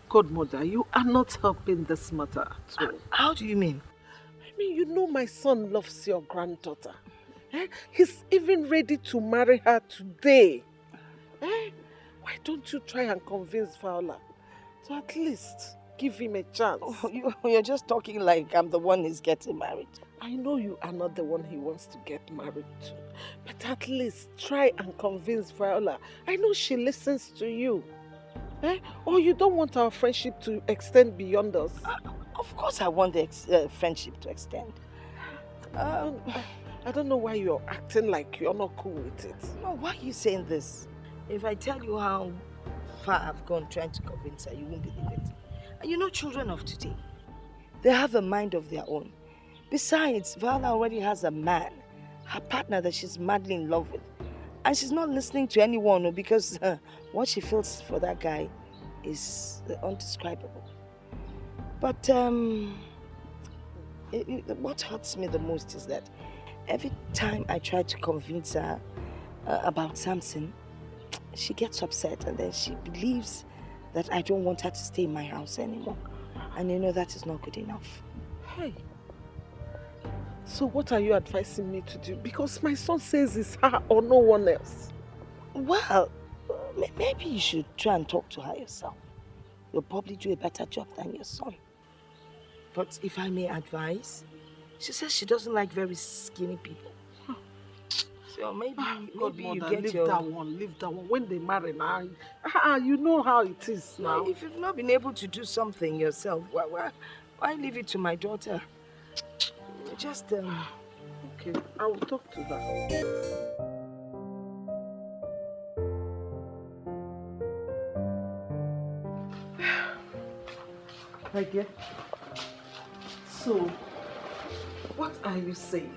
Godmother, you are not helping this matter at all. How do you mean? I mean, you know my son loves your granddaughter. He's even ready to marry her today. Why don't you try and convince Viola to at least give him a chance? Oh, you're just talking like I'm the one he's getting married. I know you are not the one he wants to get married to, but at least try and convince Viola. I know she listens to you. Or you don't want our friendship to extend beyond us? Of course I want the friendship to extend. I don't know why you're acting like you're not cool with it. No, why are you saying this? If I tell you how far I've gone trying to convince her, you won't believe it. And you know children of today, they have a mind of their own. Besides, Viola already has a man, her partner that she's madly in love with. And she's not listening to anyone because what she feels for that guy is undescribable. But what hurts me the most is that every time I try to convince her about something, she gets upset and then she believes that I don't want her to stay in my house anymore. And you know that is not good enough. Hey. So what are you advising me to do? Because my son says it's her or no one else. Well, maybe you should try and talk to her yourself. You'll probably do a better job than your son. But if I may advise, she says she doesn't like very skinny people. So maybe you get leave that one. When they marry now, you know how it is now. If you've not been able to do something yourself, why leave it to my daughter? Just Okay, I will talk to her. My dear. So, what are you saying?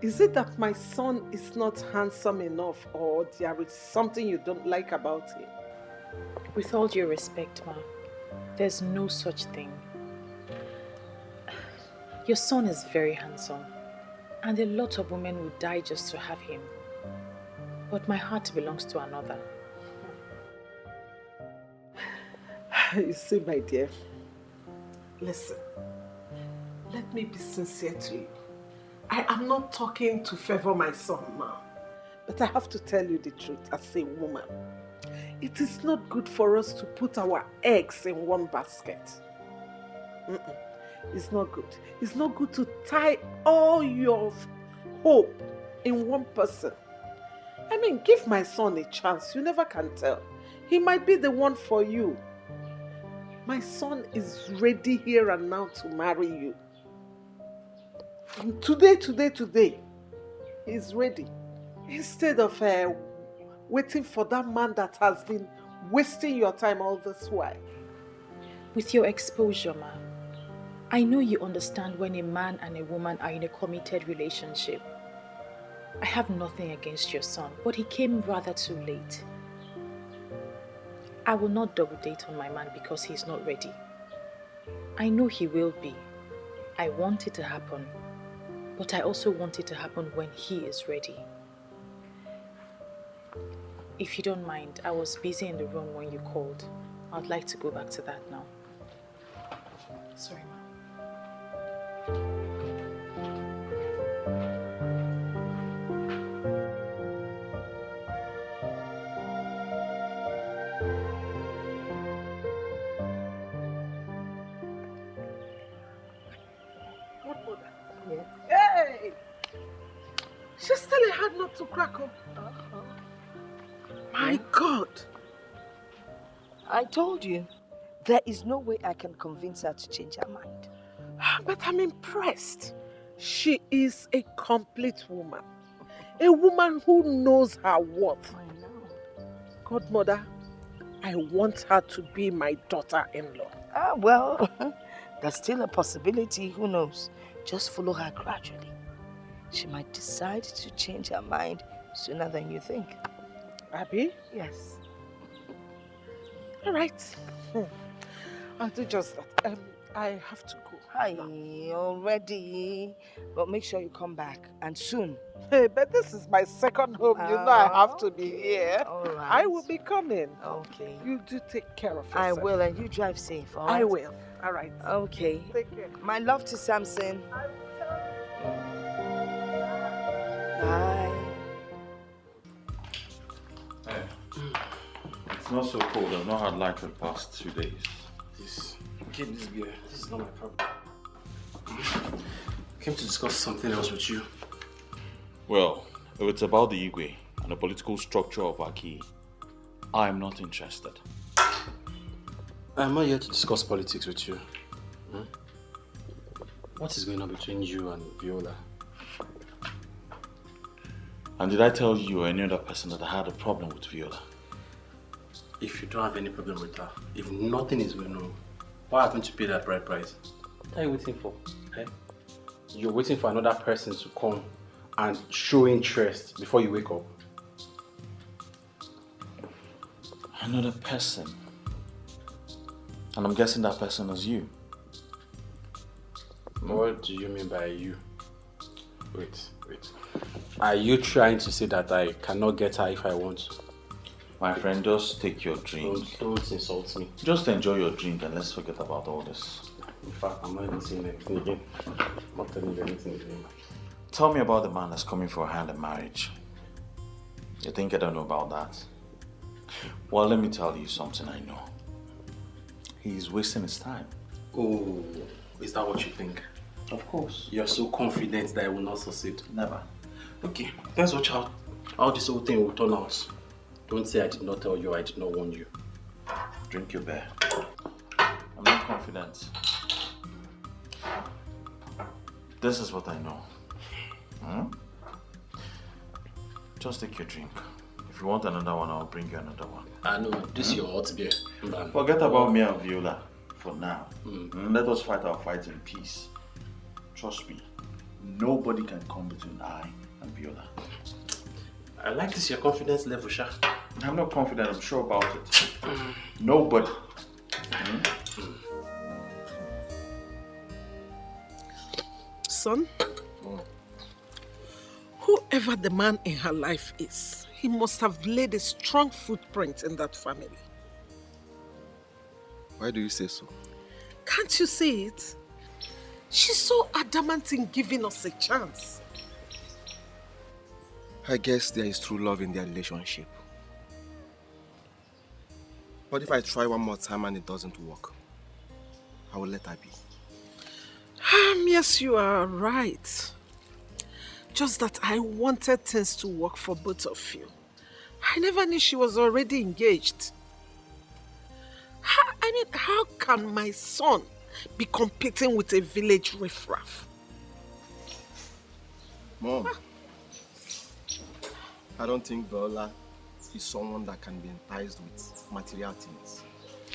Is it that my son is not handsome enough, or there is something you don't like about him? With all due respect, Ma, there's no such thing. Your son is very handsome, and a lot of women would die just to have him. But my heart belongs to another. You see, my dear, listen, let me be sincere to you. I am not talking to favor my son now, but I have to tell you the truth as a woman. It is not good for us to put our eggs in one basket. It's not good. It's not good to tie all your hope in one person. I mean, give my son a chance. You never can tell. He might be the one for you. My son is ready here and now to marry you. From today, he's ready. Instead of waiting for that man that has been wasting your time all this while. With your exposure, Ma, I know you understand when a man and a woman are in a committed relationship. I have nothing against your son, but he came rather too late. I will not double date on my man because he's not ready. I know he will be. I want it to happen, but I also want it to happen when he is ready. If you don't mind, I was busy in the room when you called. I'd like to go back to that now. Sorry, Ma. What mother? Yes. Hey! She's still a hard nut to crack up. My God! I told you, there is no way I can convince her to change her mind. But I'm impressed. She is a complete woman. A woman who knows her worth. I know. Godmother, I want her to be my daughter-in-law. Well, there's still a possibility, who knows? Just follow her gradually. She might decide to change her mind sooner than you think. Abby? Yes. All right. I'll do just that. I have to go. Hi, already. But make sure you come back, and soon. Hey, but this is my second home. You know I have to be here. All right. I will be coming. Okay. You do take care of yourself. I will, and you drive safe, all right? I will. All right. Okay. Take care. My love to Samson. Bye. Hey, it's not so cold. I've not had light for the past 2 days. Please, keep this beer. This is not my problem. I came to discuss something else with you. Well, if it's about the Igwe and the political structure of Aki, I'm not interested. I'm not here to discuss politics with you. What is going on between you and Viola? And did I tell you or any other person that I had a problem with Viola? If you don't have any problem with her, if nothing is going on, why haven't you paid that bride price? What are you waiting for? Eh? You're waiting for another person to come and show interest before you wake up. Another person? And I'm guessing that person is you. What do you mean by you? Wait. Are you trying to say that I cannot get her if I want to? My friend, just take your drink. Don't insult me. Just enjoy your drink and let's forget about all this. In fact, I'm not even saying anything again. I'm not telling you anything again. Tell me about the man that's coming for a hand in marriage. You think I don't know about that? Well, let me tell you something I know. He's wasting his time. Oh, is that what you think? Of course. You're so confident that I will not succeed. Never. Okay, let's watch how this whole thing will turn out. Don't say I did not tell you, I did not warn you. Drink your beer. I'm not confident. This is what I know. Just take your drink. If you want another one, I'll bring you another one. I know, this is your hot beer. Forget about me and Viola for now. Let us fight our fight in peace. Trust me, nobody can come between I and Viola. I like this your confidence level, Sha. I'm not confident, I'm sure about it. Nobody. Son, whoever the man in her life is, he must have laid a strong footprint in that family. Why do you say so? Can't you see it? She's so adamant in giving us a chance. I guess there is true love in their relationship. But if I try one more time and it doesn't work, I will let her be. Yes, you are right. Just that I wanted things to work for both of you. I never knew she was already engaged. How can my son be competing with a village riffraff? Mom, I don't think Viola is someone that can be enticed with material things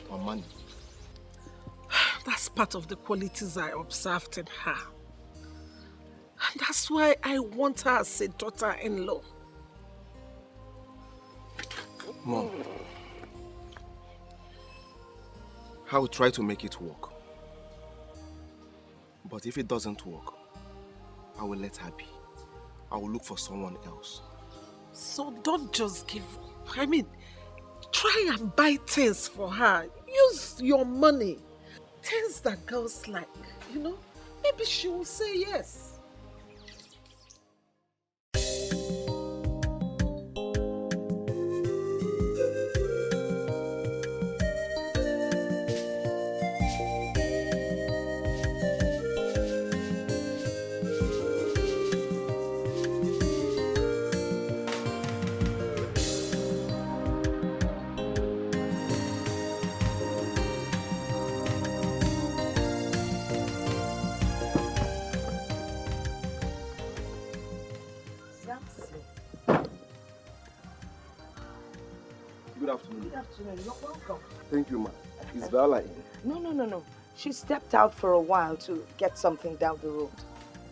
or money. That's part of the qualities I observed in her. And that's why I want her as a daughter-in-law. Mom, I will try to make it work. But if it doesn't work, I will let her be. I will look for someone else. So don't just give up. Try and buy things for her. Use your money. Things that girls like, Maybe she will say yes. Good afternoon. Good afternoon. You're welcome. Thank you, ma. Is Viola in? No. She stepped out for a while to get something down the road.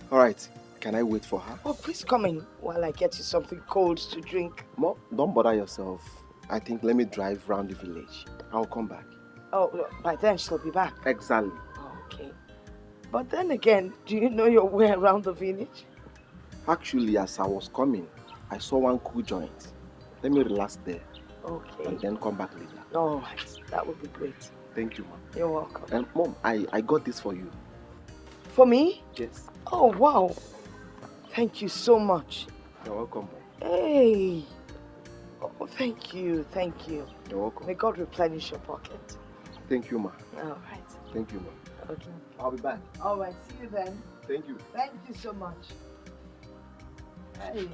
All right. Can I wait for her? Oh, please come in while I get you something cold to drink. Mom, don't bother yourself. I think let me drive round the village. I'll come back. Oh, by then she'll be back. Exactly. Oh, okay. But then again, do you know your way around the village? Actually, as I was coming, I saw one cool joint. Let me relax there Okay. and then come back later. All right, that would be great. Thank you, Mom. You're welcome. And Mom, I got this for you. For me? Yes. Oh, wow. Thank you so much. You're welcome, Mom. Hey. Oh, thank you. Thank you. You're welcome. May God replenish your pocket. Thank you, Ma. All right. Thank you, Ma. Okay. I'll be back. All right. See you then. Thank you. Thank you so much. Hey.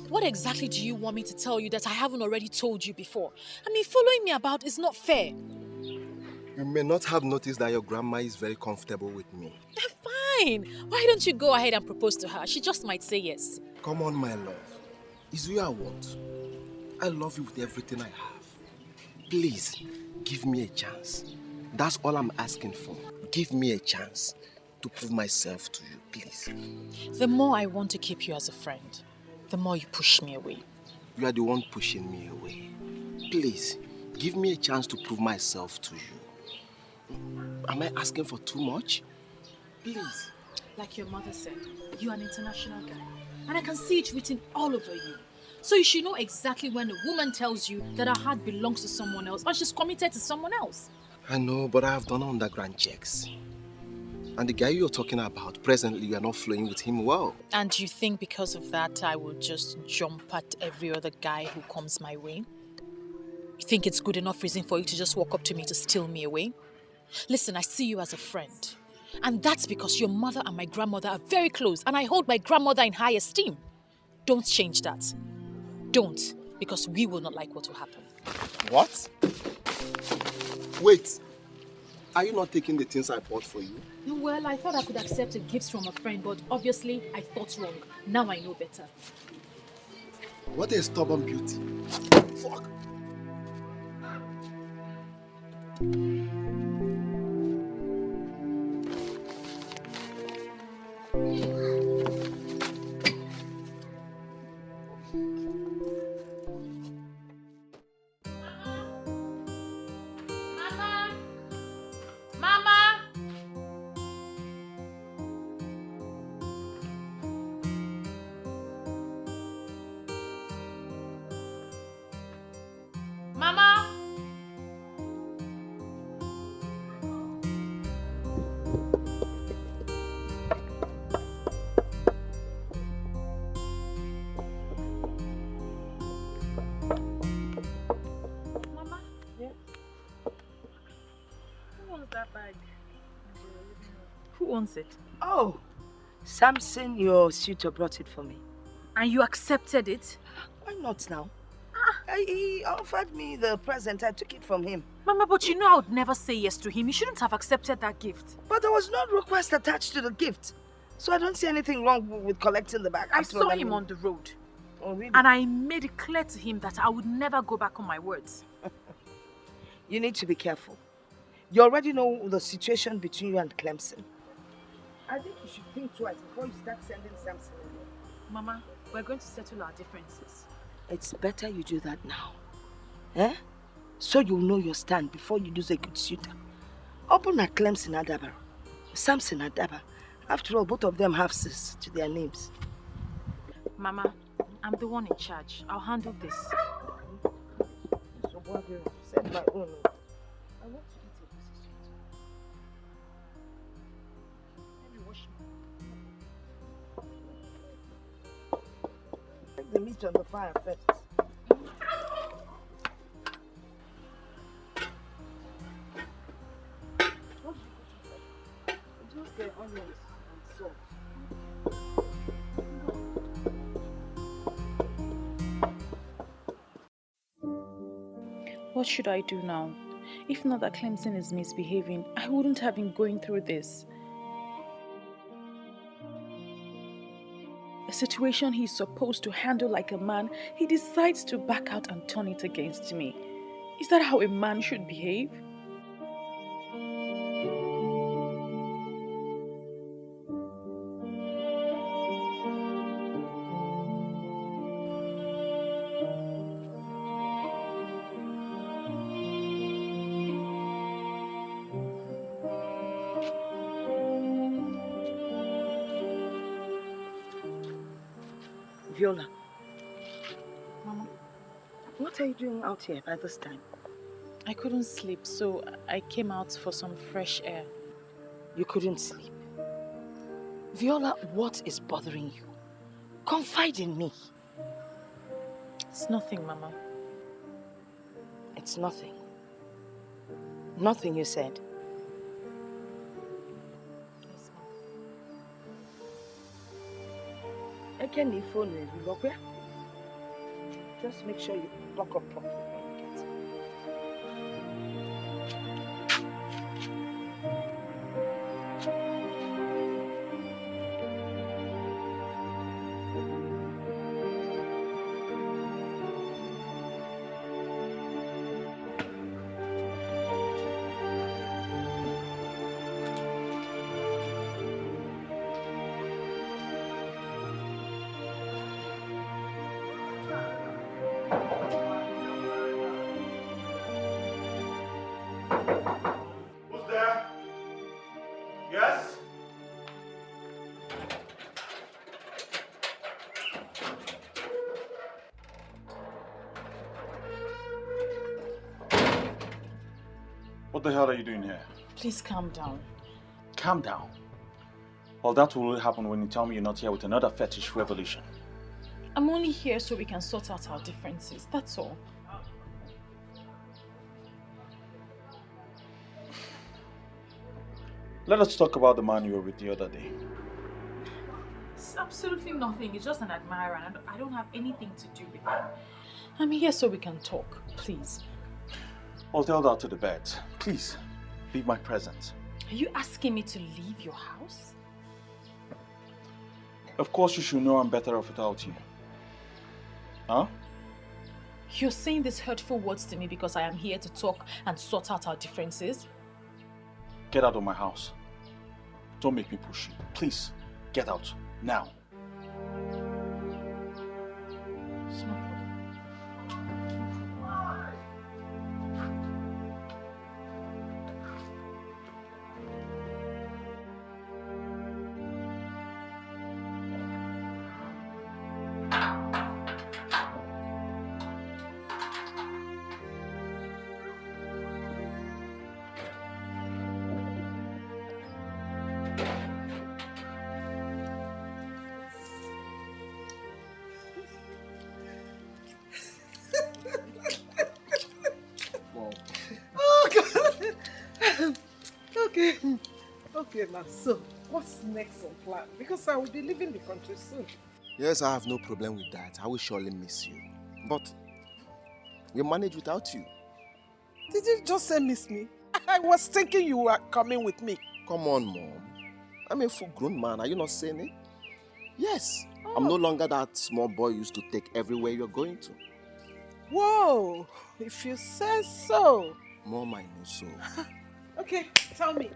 What exactly do you want me to tell you that I haven't already told you before? I mean, following me about is not fair. You may not have noticed that your grandma is very comfortable with me. Fine. Why don't you go ahead and propose to her? She just might say yes. Come on, my love. It's you I want. I love you with everything I have. Please, give me a chance. That's all I'm asking for. Give me a chance to prove myself to you, please. The more I want to keep you as a friend, the more you push me away. You are the one pushing me away. Please, give me a chance to prove myself to you. Am I asking for too much? Please. Like your mother said, you're an international guy. And I can see it written all over you. So you should know exactly when a woman tells you that her heart belongs to someone else or she's committed to someone else. I know, but I have done underground checks. And the guy you're talking about, presently, you are not flowing with him well. And you think because of that, I will just jump at every other guy who comes my way? You think it's good enough reason for you to just walk up to me to steal me away? Listen, I see you as a friend. And that's because your mother and my grandmother are very close, and I hold my grandmother in high esteem. Don't change that. Don't, because we will not like what will happen. What? Wait. Are you not taking the things I bought for you? Well, I thought I could accept a gift from a friend, but obviously I thought wrong. Now I know better. What a stubborn beauty. Fuck. Who wants it? Oh, Samson, your suitor, brought it for me. And you accepted it? Why not now? He offered me the present. I took it from him. Mama, but you know I would never say yes to him. You shouldn't have accepted that gift. But there was no request attached to the gift. So I don't see anything wrong with collecting the bag. I saw him on the road. Oh, really? And I made it clear to him that I would never go back on my words. You need to be careful. You already know the situation between you and Clemson. I think you should think twice before you start sending Samson away. Mama, we're going to settle our differences. It's better you do that now. Eh? So you'll know your stand before you lose a good suitor. Open at Clemson Adaba. Samson Adaba. After all, both of them have sis to their names. Mama, I'm the one in charge. I'll handle this. So what do you said my own? I want to eat a piece of sweet. Let me wash my... Take the meat on the fire first. Just the onions and salt. What should I do now? If not that Clemson is misbehaving, I wouldn't have been going through this. A situation he's supposed to handle like a man, he decides to back out and turn it against me. Is that how a man should behave? Viola, Mama, what are you doing out here by this time? I couldn't sleep, so I came out for some fresh air. You couldn't sleep. Viola, what is bothering you? Confide in me. It's nothing, Mama. It's nothing. Nothing, you said. Yes, Mama. I can leave phone with you, okay? Just make sure you lock up properly when you get it. Who's there? Yes? What the hell are you doing here? Please calm down. Calm down. Well, that will only happen when you tell me you're not here with another fetish revolution. I'm only here so we can sort out our differences, that's all. Let us talk about the man you were with the other day. It's absolutely nothing. It's just an admirer and I don't have anything to do with him. I'm here so we can talk, please. Well, tell that to the bed. Please, leave my presence. Are you asking me to leave your house? Of course you should know I'm better off without you. Huh? You're saying these hurtful words to me because I am here to talk and sort out our differences? Get out of my house. Don't make me push you. Please, get out. Now. It's no problem. Okay, now, so what's next on plan? Because I will be leaving the country soon. Yes, I have no problem with that. I will surely miss you. But we manage without you. Did you just say miss me? I was thinking you were coming with me. Come on, Mom. I'm a full-grown man. Are you not saying it? Yes. I'm no longer that small boy you used to take everywhere you're going to. Whoa, if you say so. Mom, I know so. Okay, tell me,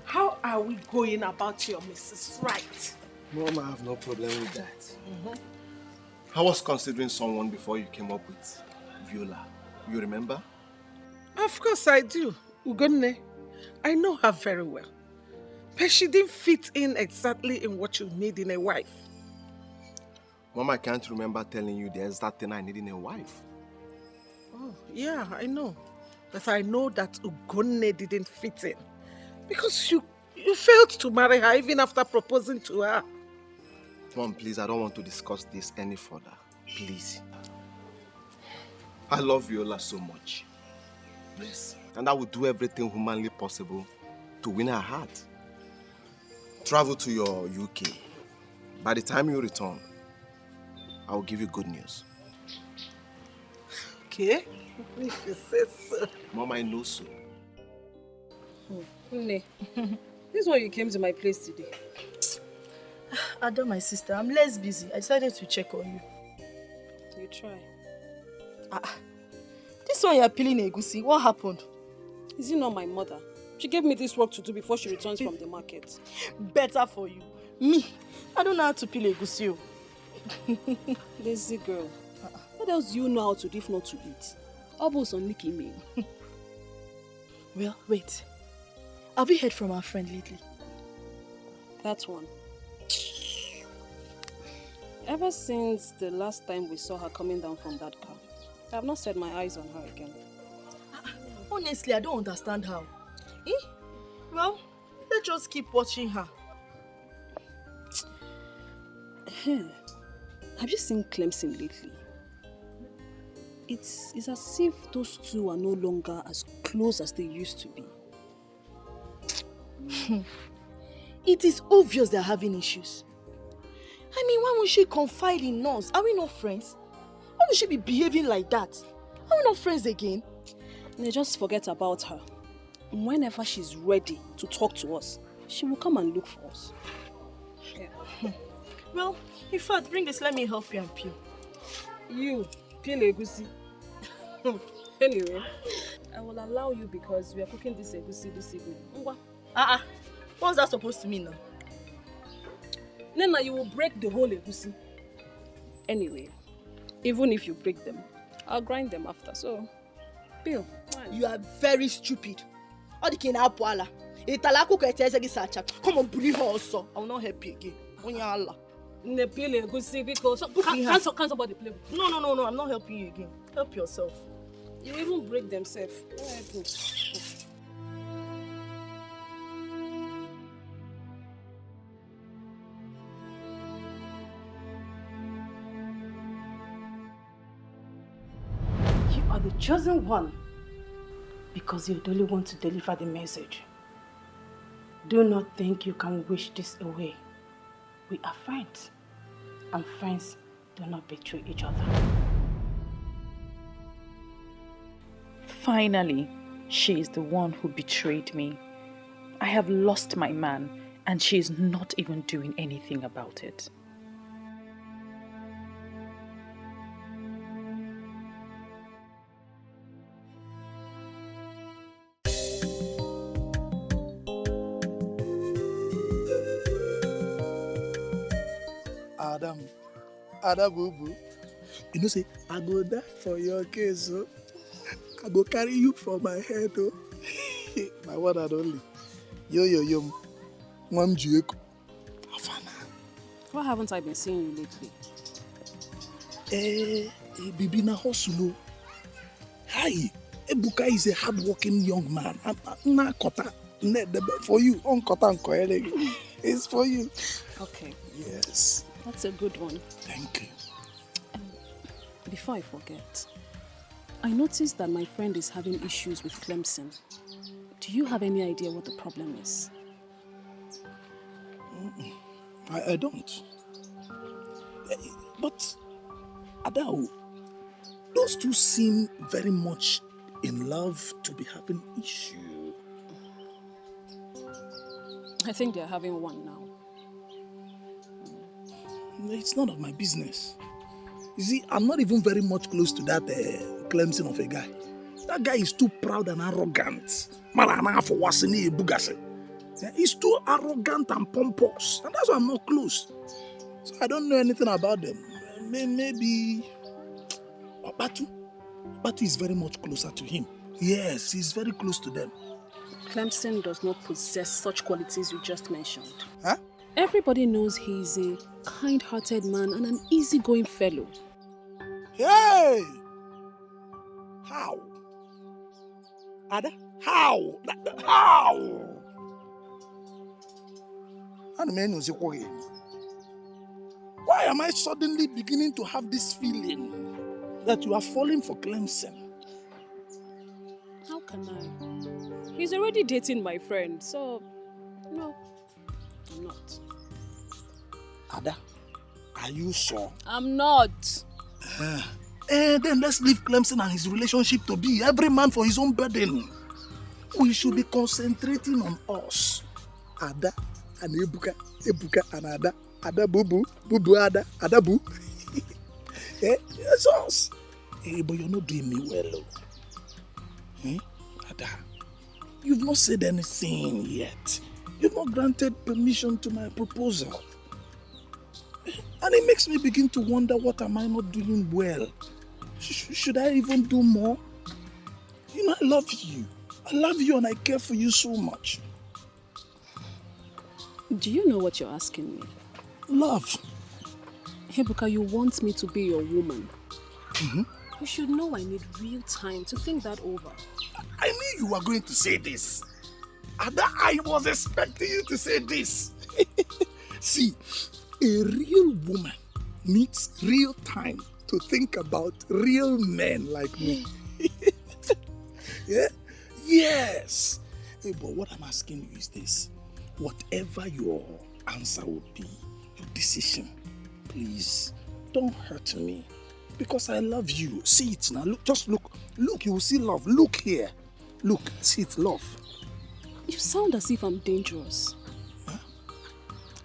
how are we going about your Mrs. Right? Mom, I have no problem with that. I was considering someone before you came up with Viola. You remember? Of course I do, Ugonne. I know her very well. But she didn't fit in exactly in what you need in a wife. Mom, I can't remember telling you the exact thing I need in a wife. Oh, yeah, I know. But I know that Ugonne didn't fit in. Because you failed to marry her even after proposing to her. Mom, please, I don't want to discuss this any further. Please. I love Viola so much. Yes. And I will do everything humanly possible to win her heart. Travel to your UK. By the time you return, I will give you good news. Okay? If you say so. Mom, I know so. Nne, this is why you came to my place today. Ada, my sister, I'm less busy. I decided to check on you. You try. This This one you're peeling egusi. What happened? Is it not my mother? She gave me this work to do before she returns from the market. Better for you. Me, I don't know how to peel egusi. Lazy girl. What else do you know how to do if not to eat? Almost on licking me. Well, wait. Have you heard from our friend lately? That one. Ever since the last time we saw her coming down from that car, I have not set my eyes on her again. Honestly, I don't understand how. Eh? Well, let's just keep watching her. Have you seen Clemson lately? It's as if those two are no longer as close as they used to be. It is obvious they're having issues. I mean, why won't she confide in us? Are we not friends? Why would she be behaving like that? Are we not friends again? They just forget about her. Whenever she's ready to talk to us, she will come and look for us. Yeah. Well, in fact, bring this, let me help you and peel. You, peel egusi. Anyway, I will allow you because we are cooking this egusi this evening. What's that supposed to mean now? Nena, you will break the whole egusi. Anyway, even if you break them, I'll grind them after, so peel. You are very stupid. Come on, bully her also. I will not help you again. Ne peel egusi because can somebody play with you? No, I'm not helping you again. Help yourself. You even break themselves. You are the chosen one because you only want to deliver the message. Do not think you can wish this away. We are friends, and friends do not betray each other. Finally, she is the one who betrayed me. I have lost my man, and she is not even doing anything about it. Adam Boo. You know, say, I go die for your case, oh. I go carry you for my head, oh. My one and only. Yo. Mom Jueko. Why haven't I been seeing you lately? Bibi na hustle. Hi. Ebuka is a hard-working young man. Na kota. For you. On kota it's for you. Okay. Yes. That's a good one. Thank you. Before I forget, I noticed that my friend is having issues with Clemson. Do you have any idea what the problem is? I don't. But, Adao, those two seem very much in love to be having issue. I think they're having one now. It's none of my business. You see, I'm not even very much close to that Clemson of a guy. That guy is too proud and arrogant. He's too arrogant and pompous. And that's why I'm not close. So I don't know anything about them. Maybe Batu. Batu is very much closer to him. Yes, he's very close to them. Clemson does not possess such qualities you just mentioned. Huh? Everybody knows he's a kind-hearted man and an easygoing fellow. Hey! How? Ada? How? How? Why am I suddenly beginning to have this feeling that you are falling for Clemson? How can I? He's already dating my friend, so no, I'm not. Ada, are you sure? I'm not. Then let's leave Clemson and his relationship to be. Every man for his own burden. We should be concentrating on us. Ada and Ebuka and Ada. Ada Bubu, Ada, Ada Bu. It's us. But you're not doing me well. Eh? Ada, you've not said anything yet. You've not granted permission to my proposal. And it makes me begin to wonder, what am I not doing well? Should I even do more? You know, I love you. I love you and I care for you so much. Do you know what you're asking me? Love. Ebuka, you want me to be your woman. You should know I need real time to think that over. I knew you were going to say this. Ada, I was expecting you to say this. See, a real woman needs real time to think about real men like me. Yeah? Yes. Hey, but what I'm asking you is this. Whatever your answer would be, your decision, please don't hurt me. Because I love you. See it now. Look, just look. Look, you will see love. Look here. Look, see it, love. You sound as if I'm dangerous. Huh?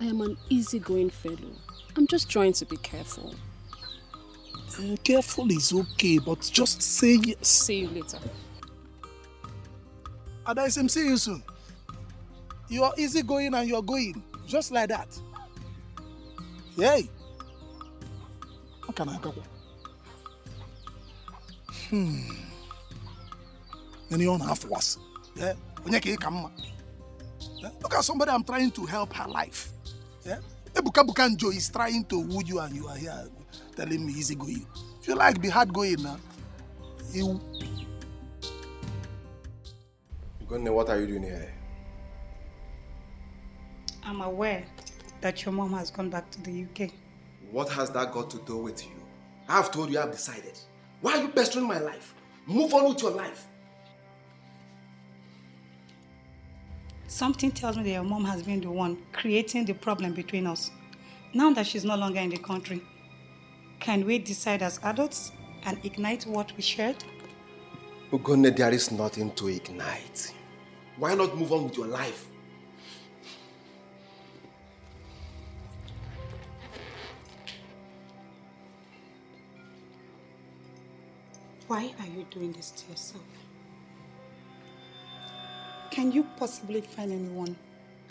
I am an easygoing fellow. I'm just trying to be careful. Careful is okay, but just say yes. See you later. Adaisim, see you soon. You are easygoing and you are going. Just like that. Yay. How can I go? Then you don't have worse. Yeah? Look at somebody I'm trying to help her life. Yeah? Ebuka Bukanjo is trying to woo you and you are here telling me easy going. If you like, be hard going now. You. Gunne, what are you doing here? I'm aware that your mom has gone back to the UK. What has that got to do with you? I've told you I've decided. Why are you pestering my life? Move on with your life. Something tells me that your mom has been the one creating the problem between us. Now that she's no longer in the country, can we decide as adults and ignite what we shared? Ugonne, there is nothing to ignite. Why not move on with your life? Why are you doing this to yourself? Can you possibly find anyone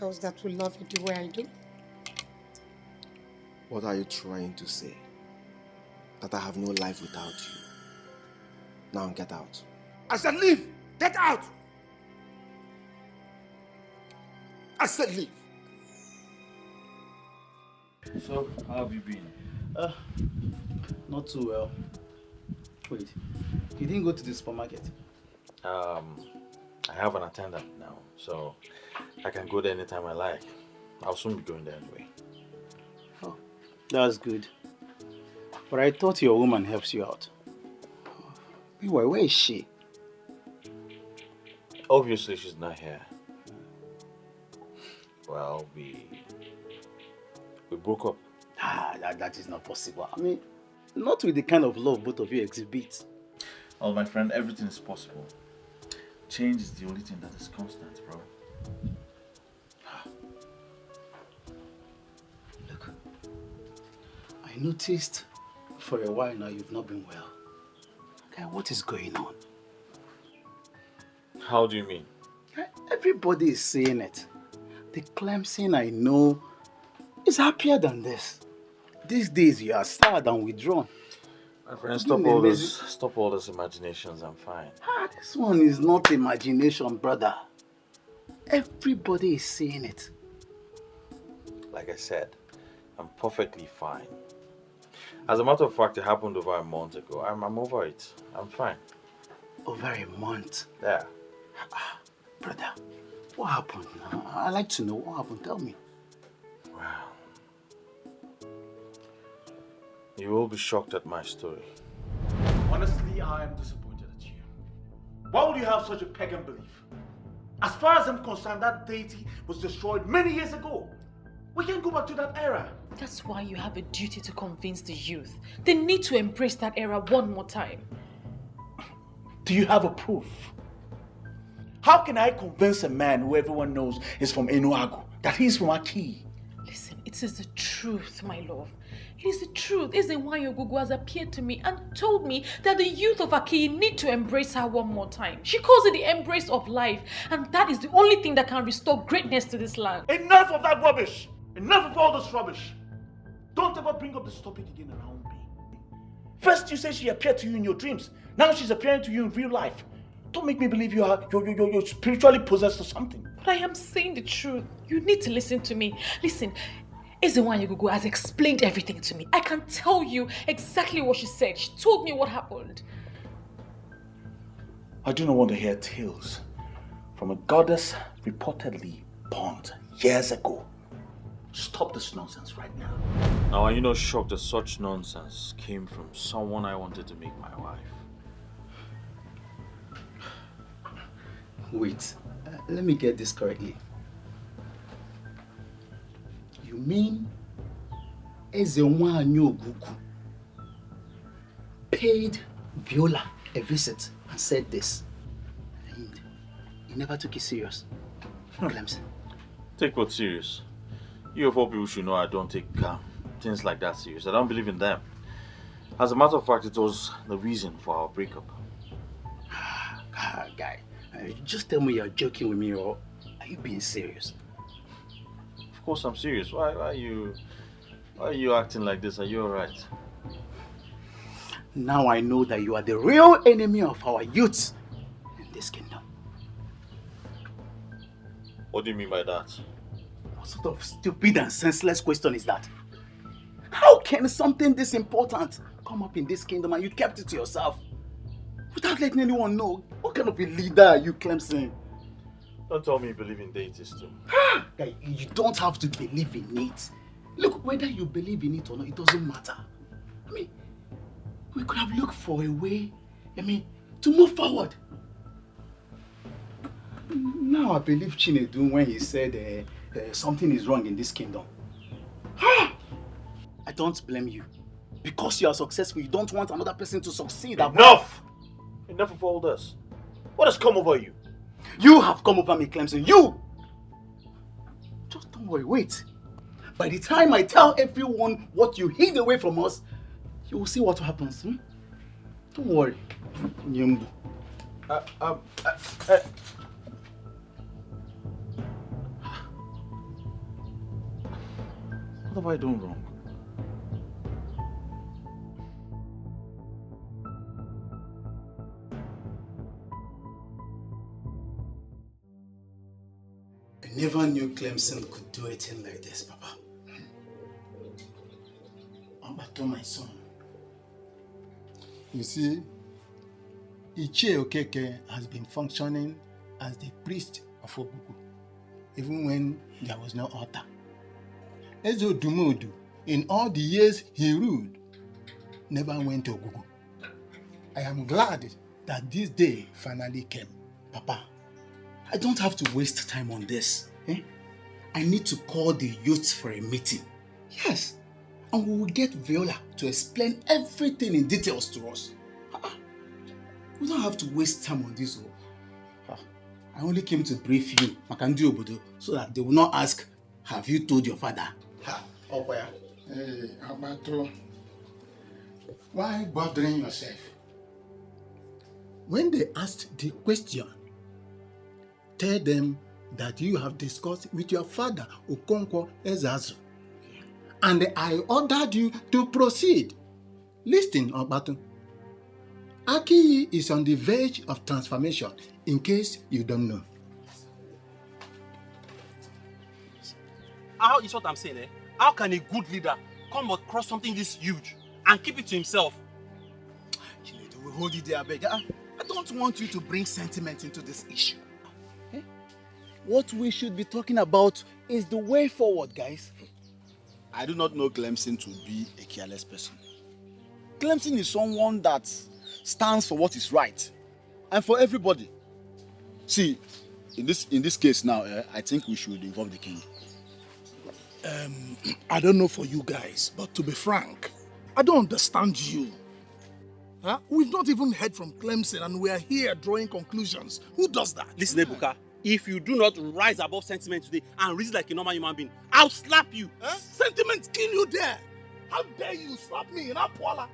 else that will love you the way I do? What are you trying to say? That I have no life without you. Now get out. I said leave! Get out! I said leave! So, how have you been? Not too well. Wait, you didn't go to the supermarket? I have an attendant now, so I can go there anytime I like. I'll soon be going there anyway. Oh, that's good. But I thought your woman helps you out. Meanwhile, where is she? Obviously, she's not here. Well, we broke up. That is not possible. I mean, not with the kind of love both of you exhibit. Well, my friend, everything is possible. Change is the only thing that is constant, bro. Look, I noticed for a while now you've not been well. Okay, what is going on? How do you mean? Everybody is saying it. The Clemson I know is happier than this. These days you are sad and withdrawn. My friend, stop all those imaginations. I'm fine. This one is not imagination, brother. Everybody is saying it. Like I said, I'm perfectly fine. As a matter of fact, it happened over a month ago. I'm over it. I'm fine. Over a month? Yeah. Brother, what happened? I'd like to know what happened. Tell me. Wow. You will be shocked at my story. Honestly, I am disappointed at you. Why would you have such a pagan belief? As far as I'm concerned, that deity was destroyed many years ago. We can't go back to that era. That's why you have a duty to convince the youth. They need to embrace that era one more time. Do you have a proof? How can I convince a man who everyone knows is from Enuagu that he's from Aki? Listen, Listen, it is the truth, my love. It is the truth. Ezenwanyogugu has appeared to me and told me that the youth of Akiyi need to embrace her one more time. She calls it the embrace of life, and that is the only thing that can restore greatness to this land. Enough of that rubbish! Enough of all this rubbish! Don't ever bring up this topic again around me. First you say she appeared to you in your dreams. Now she's appearing to you in real life. Don't make me believe you're spiritually possessed or something. But I am saying the truth. You need to listen to me. Listen, Ezenwanyogugu has explained everything to me. I can tell you exactly what she said. She told me what happened. I do not want to hear tales from a goddess reportedly born years ago. Stop this nonsense right now. Now, are you not shocked that such nonsense came from someone I wanted to make my wife? Wait, let me get this correctly. You mean Ezenwanyogugu paid Viola a visit and said this, and he never took it serious? Clemson. Take what serious? You of all people should know I don't take things like that serious. I don't believe in them. As a matter of fact, it was the reason for our breakup. Guy, just tell me you're joking with me, or are you being serious? Of course I'm serious. Why are you acting like this? Are you alright? Now I know that you are the real enemy of our youth in this kingdom. What do you mean by that? What sort of stupid and senseless question is that? How can something this important come up in this kingdom and you kept it to yourself without letting anyone know? What kind of a leader are you, Clemson? Don't tell me you believe in deities too. Guy, you don't have to believe in it. Look, whether you believe in it or not, it doesn't matter. I mean, we could have looked for a way, to move forward. Now I believe Chinedu when he said something is wrong in this kingdom. I don't blame you. Because you are successful, you don't want another person to succeed. Enough! Enough of all this. What has come over you? You have come over me, Clemson. You! Just don't worry, wait. By the time I tell everyone what you hid away from us, you will see what happens. Don't worry. Nyembu. What have I done wrong? I never knew Clemson could do a thing like this, Papa. Ambato, my son. You see, Ichie Okeke has been functioning as the priest of Ogugu, even when there was no altar. Ezo Dumodu, in all the years he ruled, never went to Ogugu. I am glad that this day finally came. Papa, I don't have to waste time on this. I need to call the youth for a meeting. Yes, and we will get Viola to explain everything in details to us. We don't have to waste time on this. I only came to brief you, Makandi Obodo, so that they will not ask, have you told your father? Hey, Ambato, why bothering yourself? When they asked the question, tell them that you have discussed with your father, Okonkwo Ezazu, and I ordered you to proceed. Listen, Ambato. Akiyi is on the verge of transformation, in case you don't know. How is what I'm saying, eh? How can a good leader come across something this huge and keep it to himself? We'll hold it there, beg. I don't want you to bring sentiment into this issue. What we should be talking about is the way forward, guys. I do not know Clemson to be a careless person. Clemson is someone that stands for what is right and for everybody. See, in this case now, I think we should involve the king. I don't know for you guys, but to be frank, I don't understand you. We've not even heard from Clemson and we are here drawing conclusions. Who does that? Listen, Ebuka, if you do not rise above sentiment today and reason like a normal human being, I'll slap you. Huh? Sentiment kill you there. How dare you slap me in Apola?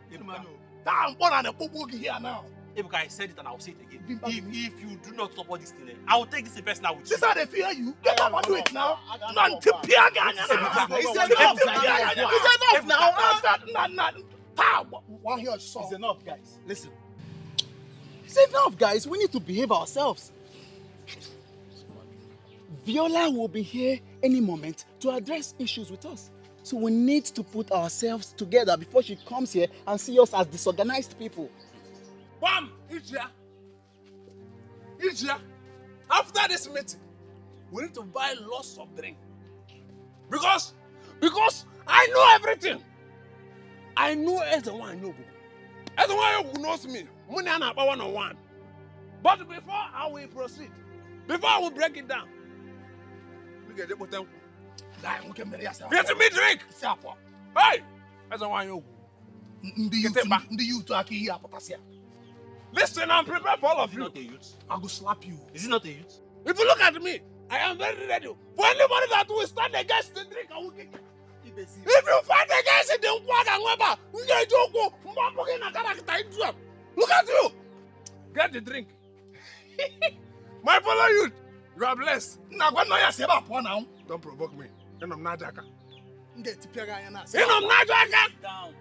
Damn, what an epoch here now. Ebuka, I said it and I'll say it again. If you do not support this thing, I will take this in personal with you. This is how they fear you. Get up and do it now. It's enough now. One here, It's enough, guys. Listen. It's enough, guys. We need to behave ourselves. Viola will be here any moment to address issues with us. So we need to put ourselves together before she comes here and see us as disorganized people. Bam! Ijia, after this meeting, we need to buy lots of drink. Because I know everything. I know everyone I know. Everyone who knows me, money and about 101. But before I will proceed, before I will break it down, we get the bottom. Get me drink. Hey, everyone you. Listen, I'm prepared for all of you. Not a youth. I will slap you. Is it not a youth? If you look at me, I am very ready. For anybody that will stand against the drink, I will kick you. If you fight against it, then walk and weba. Look at you. Get the drink. My fellow youth, you are blessed. Don't provoke me. I'm not Jaka.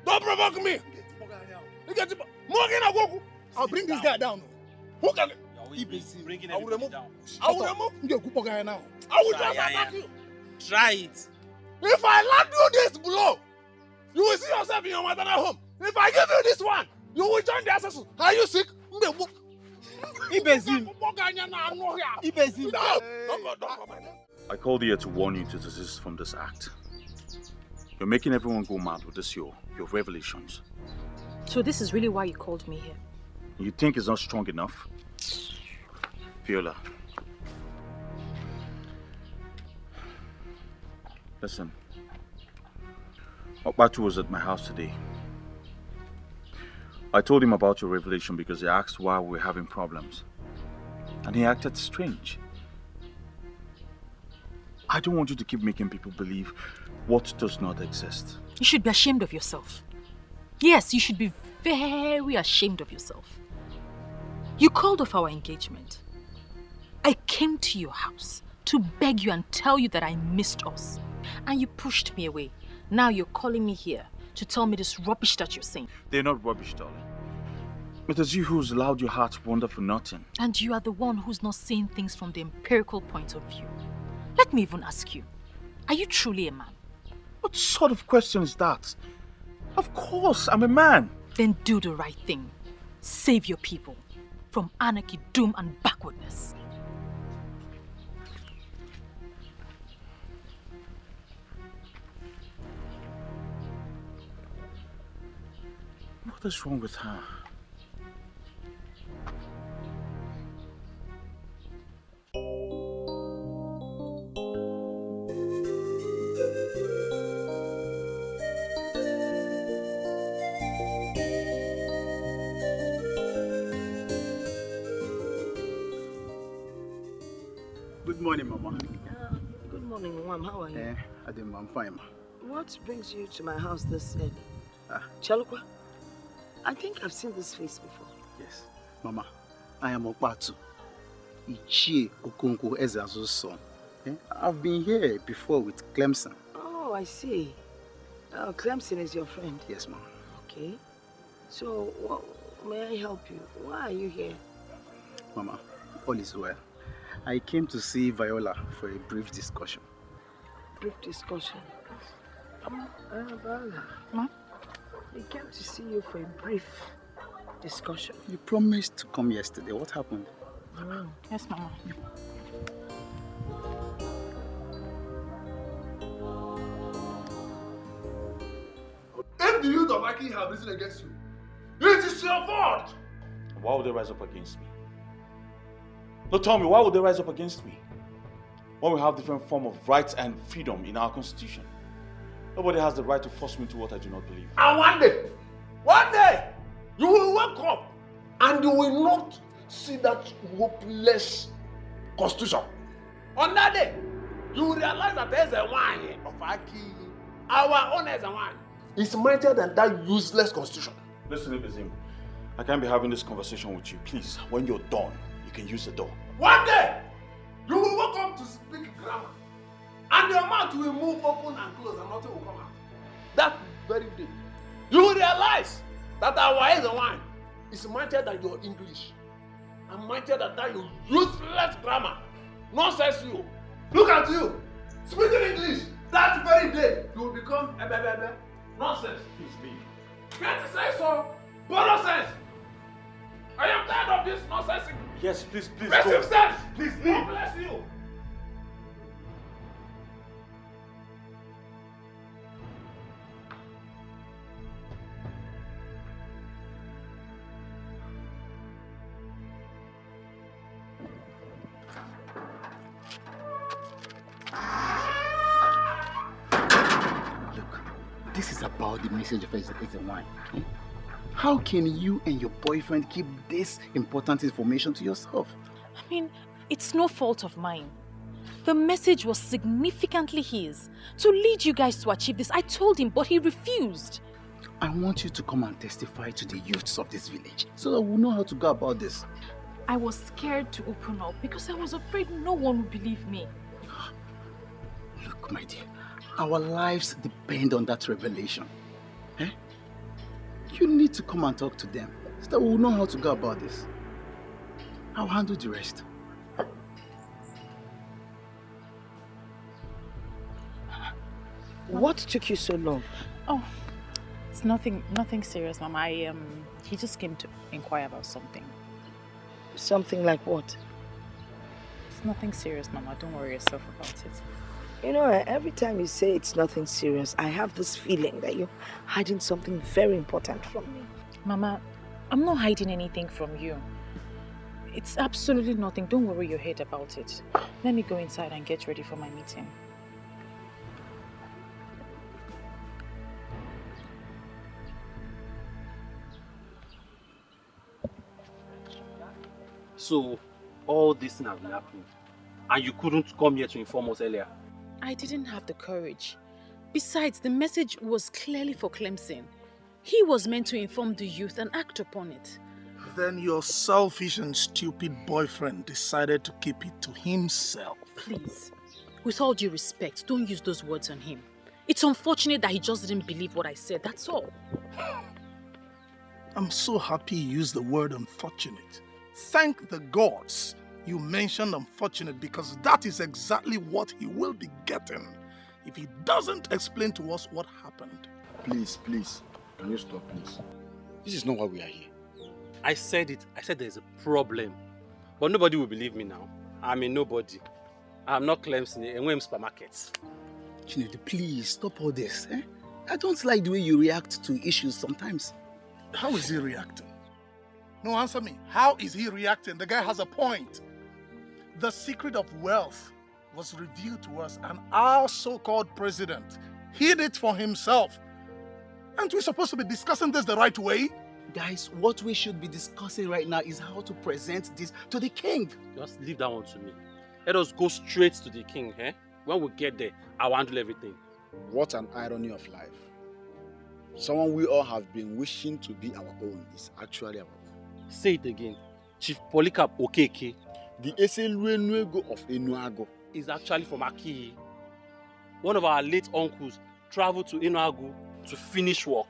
Don't provoke me. I'll bring this guy down. Who can? I will remove. I will just attack you. Try it. If I land you this blow, you will see yourself in your maternal home. If I give you this one, you will join the assassins. Are you sick? I called here to warn you to desist from this act. You're making everyone go mad with this your revelations. So this is really why you called me here? You think it's not strong enough? Viola. Listen. Okbatu was at my house today. I told him about your revelation because he asked why we're having problems. And he acted strange. I don't want you to keep making people believe what does not exist. You should be ashamed of yourself. Yes, you should be very ashamed of yourself. You called off our engagement. I came to your house to beg you and tell you that I missed us. And you pushed me away. Now you're calling me here to tell me this rubbish that you're saying. They're not rubbish, darling. It is you who's allowed your heart to wander for nothing. And you are the one who's not seeing things from the empirical point of view. Let me even ask you, are you truly a man? What sort of question is that? Of course, I'm a man. Then do the right thing. Save your people from anarchy, doom, and backwardness. What is wrong with her? Good morning, Mama. Good morning, Mom. How are you? I'm fine, Ma. What brings you to my house this early? Chalukwa, I think I've seen this face before. Yes. Mama, I am Okbatu. Ichie Okonkwo Ezeazu's son. I've been here before with Clemson. Oh, I see. Clemson is your friend? Yes, Mama. Okay. So, may I help you? Why are you here? Mama, all is well. I came to see Viola for a brief discussion. Brief discussion? Viola. Ma? We came to see you for a brief discussion. You promised to come yesterday. What happened? Yes, Mama. If the youth of Aki have risen against you, it is your fault. Why would they rise up against me? No, tell me, why would they rise up against me? When we have different form of rights and freedom in our constitution. Nobody has the right to force me to what I do not believe. And one day, you will wake up and you will not see that hopeless constitution. On that day, you will realize that there's a wine of Aki, our own as a wine. It's mightier than that useless constitution. Listen, Ibizim, I can't be having this conversation with you. Please, when you're done, you can use the door. One day, you will wake up to speak grammar, and your mouth will move open and close, and nothing will come out. That very day, you will realize that our eyes and wine is mightier than your English, and mightier than that your useless grammar. Nonsense, you. Look at you, speaking English. That very day, you will become a nonsense. Please leave. Can't say so. Borrow sense. I am tired of this nonsense. Yes, please go. Receive sense. Please leave. God bless you. This is about the message of Eze1. How can you and your boyfriend keep this important information to yourself? I mean, it's no fault of mine. The message was significantly his. To lead you guys to achieve this, I told him, but he refused. I want you to come and testify to the youths of this village so that we'll know how to go about this. I was scared to open up because I was afraid no one would believe me. Look, my dear, our lives depend on that revelation. Eh? You need to come and talk to them so that we'll know how to go about this. I'll handle the rest. What took you so long? Oh, it's nothing serious, Mama. He just came to inquire about something. Something like what? It's nothing serious, Mama. Don't worry yourself about it. You know, every time you say it's nothing serious, I have this feeling that you're hiding something very important from me. Mama, I'm not hiding anything from you. It's absolutely nothing. Don't worry your head about it. Let me go inside and get ready for my meeting. So, all this thing has been happening, and you couldn't come here to inform us earlier? I didn't have the courage. Besides, the message was clearly for Clemson. He was meant to inform the youth and act upon it. Then your selfish and stupid boyfriend decided to keep it to himself. Please, with all due respect, don't use those words on him. It's unfortunate that he just didn't believe what I said, that's all. I'm so happy you used the word unfortunate. Thank the gods you mentioned unfortunate, because that is exactly what he will be getting if he doesn't explain to us what happened. Please, can you stop, please? This is not why we are here. I said it. I said there's a problem. But nobody will believe me now. I'm a nobody. I'm not Clemson in supermarket. Chinedu, please stop all this. Eh? I don't like the way you react to issues sometimes. How is he reacting? No, answer me. How is he reacting? The guy has a point. The secret of wealth was revealed to us, and our so-called president hid it for himself. Aren't we supposed to be discussing this the right way? Guys, what we should be discussing right now is how to present this to the king. Just leave that one to me. Let us go straight to the king, eh? When we get there, I'll handle everything. What an irony of life. Someone we all have been wishing to be our own is actually our own. Say it again. Chief Polycarp Okeke. The Eseluenuego of Enuago is actually from Aki. One of our late uncles traveled to Enuagu to finish work.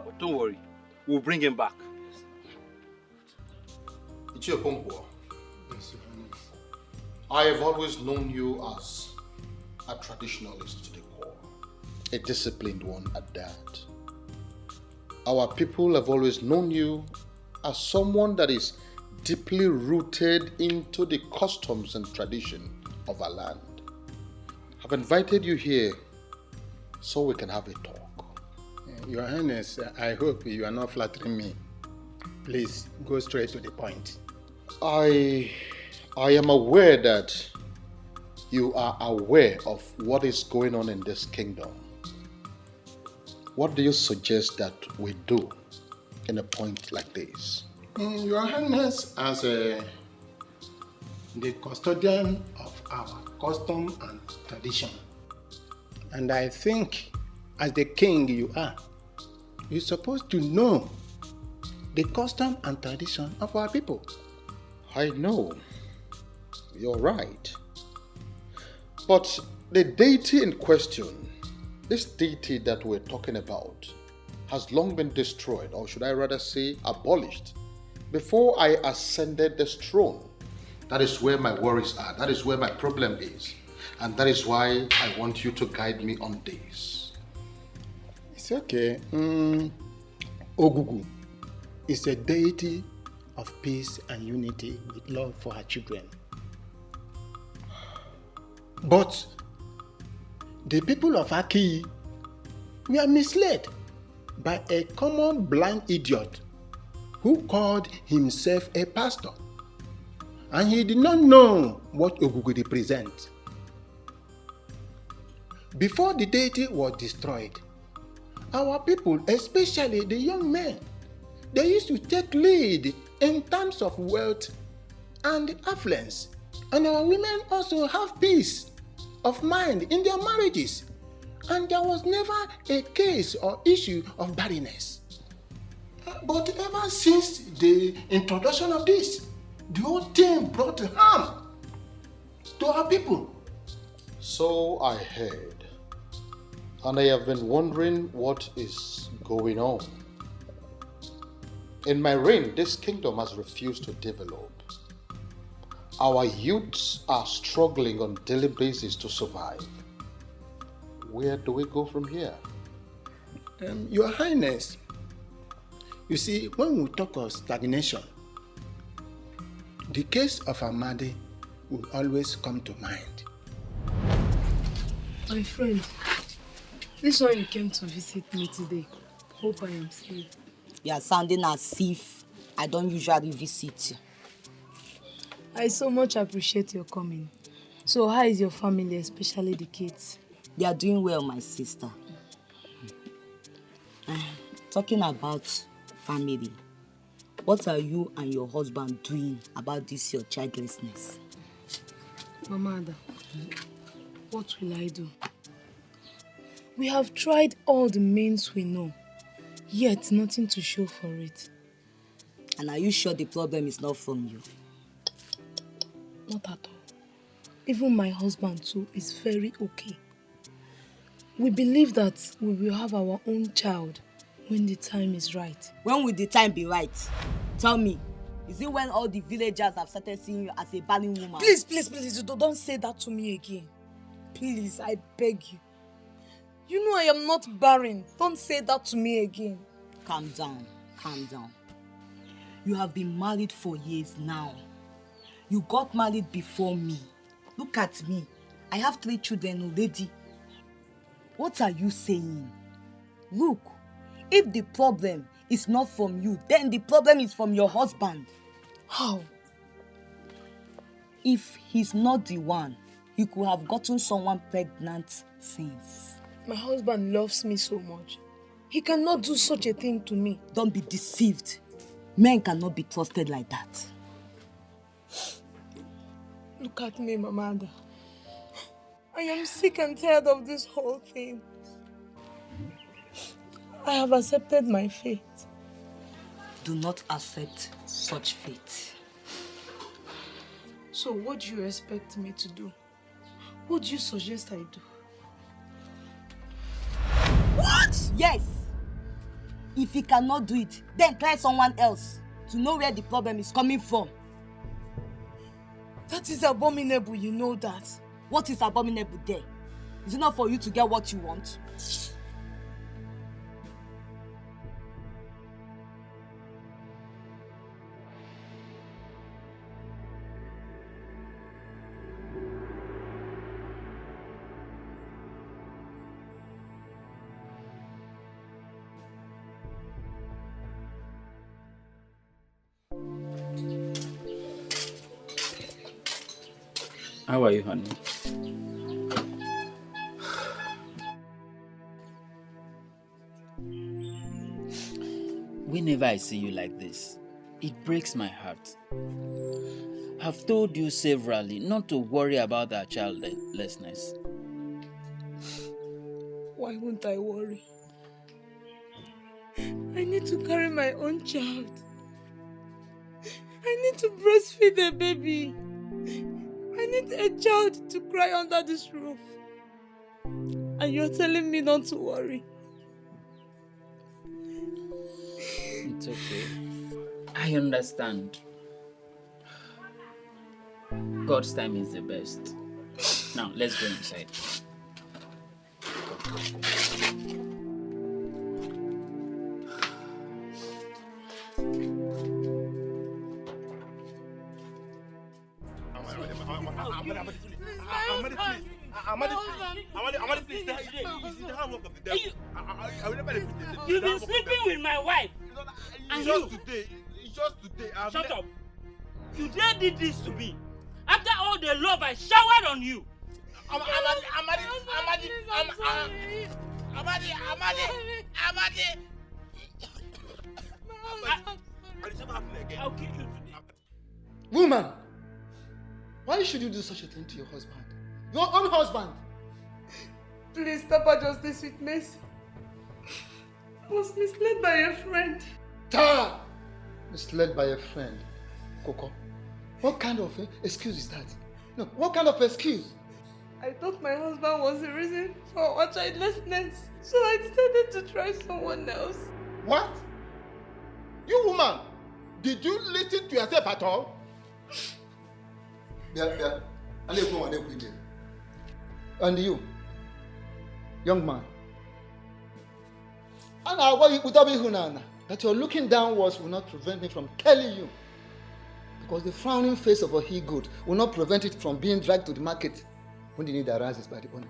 But don't worry, we'll bring him back. Ichiokonkwo, I have always known you as a traditionalist to the core, a disciplined one at that. Our people have always known you as someone that is deeply rooted into the customs and tradition of our land. I've invited you here so we can have a talk. Your Highness, I hope you are not flattering me. Please, go straight to the point. I am aware that you are aware of what is going on in this kingdom. What do you suggest that we do in a point like this? Your Highness, as a the custodian of our custom and tradition. And I think, as the king you are, you're supposed to know the custom and tradition of our people. I know. You're right. But the deity in question, this deity that we're talking about, has long been destroyed, or should I rather say abolished, before I ascended this throne. That is where my worries are. That is where my problem is. And that is why I want you to guide me on this. It's okay. Ogugu is a deity of peace and unity with love for her children. But the people of Aki were misled by a common blind idiot who called himself a pastor. And he did not know what Ogugu represents. Before the deity was destroyed, our people, especially the young men, they used to take lead in terms of wealth and affluence. And our women also have peace of mind in their marriages. And there was never a case or issue of barrenness. But ever since the introduction of this, the whole thing brought harm to our people. So I heard. And I have been wondering what is going on. In my reign, this kingdom has refused to develop. Our youths are struggling on a daily basis to survive. Where do we go from here? Your Highness, you see, when we talk of stagnation, the case of Amadi will always come to mind. My friend, this one you came to visit me today. Hope I am safe. You are sounding as if I don't usually visit you. I so much appreciate your coming. So how is your family, especially the kids? They are doing well, my sister. Talking about family, what are you and your husband doing about this your childlessness? Mama Ada, what will I do? We have tried all the means we know, yet nothing to show for it. And are you sure the problem is not from you? Not at all. Even my husband too is very okay. We believe that we will have our own child when the time is right. When will the time be right? Tell me, is it when all the villagers have started seeing you as a barren woman? Please, don't say that to me again. Please, I beg you. You know I am not barren. Don't say that to me again. Calm down. You have been married for years now. You got married before me. Look at me. I have 3 children already. What are you saying? Look, if the problem is not from you, then the problem is from your husband. How? If he's not the one, he could have gotten someone pregnant since. My husband loves me so much. He cannot do such a thing to me. Don't be deceived. Men cannot be trusted like that. Look at me, Mama Ada. I am sick and tired of this whole thing. I have accepted my fate. Do not accept such fate. So what do you expect me to do? What do you suggest I do? What? Yes. If he cannot do it, then try someone else to know where the problem is coming from. That is abominable, you know that. What is abominable there? Is it not for you to get what you want? How are you, honey? Whenever I see you like this, It breaks my heart. I've told you severally not to worry about our childlessness. Why won't I worry? I need to carry my own child. I need to breastfeed a baby. I need a child to cry under this roof. And you're telling me not to worry. It's okay. I understand. God's time is the best. Now, let's go inside. You've been sleeping with my wife. And Just today. Shut up. You dare did this to me. After all the love I showered on you. Amadi. I'll kill you today. Woman, why should you do such a thing to your husband? Your own husband? Please stop at justice with Mercy. I was misled by a friend. Ta! Misled by a friend. Coco, what kind of excuse is that? No, what kind of excuse? I thought my husband was the reason for our childlessness, so I decided to try someone else. What? You woman, did you listen to yourself at all? Yeah. And you, young man, that your looking downwards will not prevent me from telling you, because the frowning face of a he-goat will not prevent it from being dragged to the market when the need arises by the owner.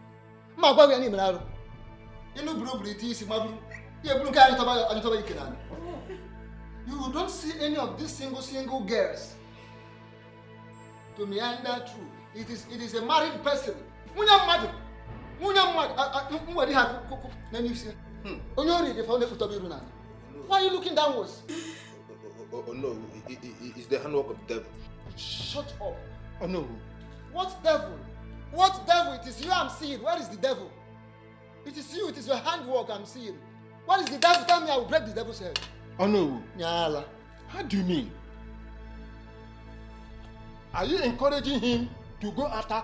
You don't see any of these single girls to meander through. It is a married person. Why are you looking downwards? Oh no, it's the handwork of the devil. Shut up. Oh no. What devil? What devil? It is you I'm seeing. Where is the devil? It is you, it is your handwork I'm seeing. What is the devil? Tell me, I will break the devil's head. Oh no. Nyala. How do you mean? Are you encouraging him to go after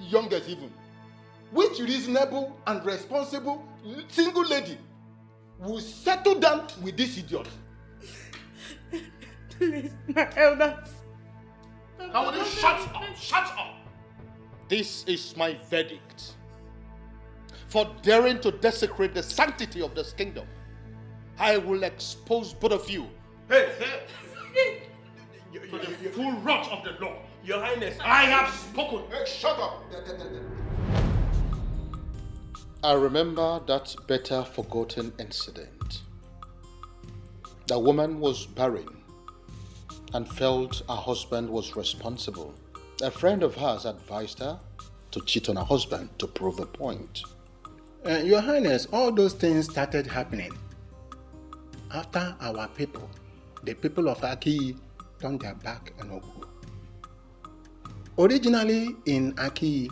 youngest even? Which reasonable and responsible single lady will settle down with this idiot? Please, my elders. Now will you shut up? Shut up! This is my verdict. For daring to desecrate the sanctity of this kingdom, I will expose both of you. Hey! To the full wrath of the law. Your Highness, I have spoken. Hey, shut up! I remember that better forgotten incident. The woman was barren and felt her husband was responsible. A friend of hers advised her to cheat on her husband to prove a point. Your Highness, all those things started happening after our people, the people of Aki, turned their back on Ogu. Originally in Aki,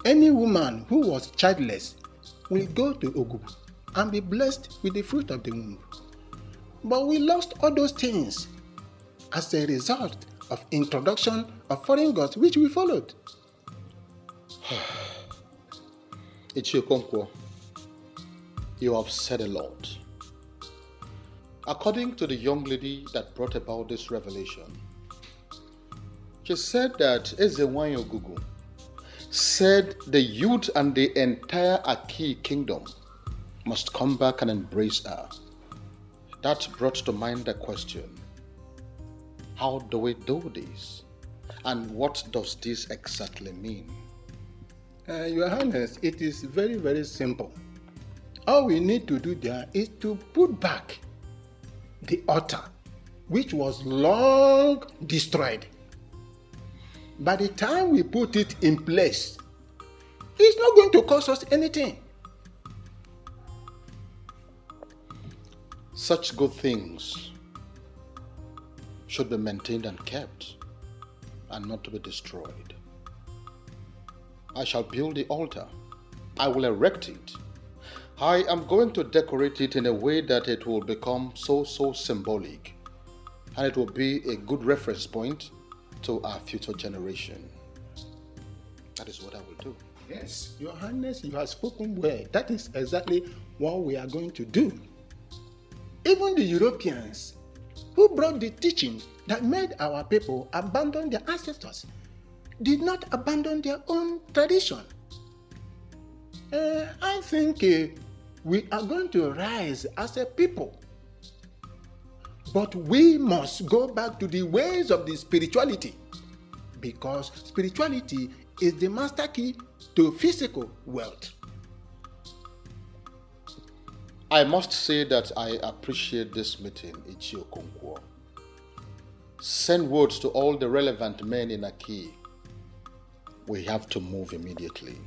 any woman who was childless will go to Ogu and be blessed with the fruit of the womb. But we lost all those things as a result of introduction of foreign gods, which we followed. Ichiokonkwo, you have said a lot. According to the young lady that brought about this revelation, she said that Ezewanyo Gugu said the youth and the entire Aki kingdom must come back and embrace her. That brought to mind the question, how do we do this? And what does this exactly mean? Your Highness, it is very, very simple. All we need to do there is to put back the altar, which was long destroyed. By the time we put it in place, it's not going to cost us anything. Such good things should be maintained and kept, and not to be destroyed. I shall build the altar. I will erect it. I am going to decorate it in a way that it will become so symbolic, and it will be a good reference point to our future generation. That is what I will do. Yes, Your Highness, you have spoken well. That is exactly what we are going to do. Even the Europeans who brought the teaching that made our people abandon their ancestors did not abandon their own tradition. I think we are going to rise as a people. But we must go back to the ways of the spirituality, because spirituality is the master key to physical wealth. I must say that I appreciate this meeting, Ichie Okonkwo. Send words to all the relevant men in Aki. We have to move immediately.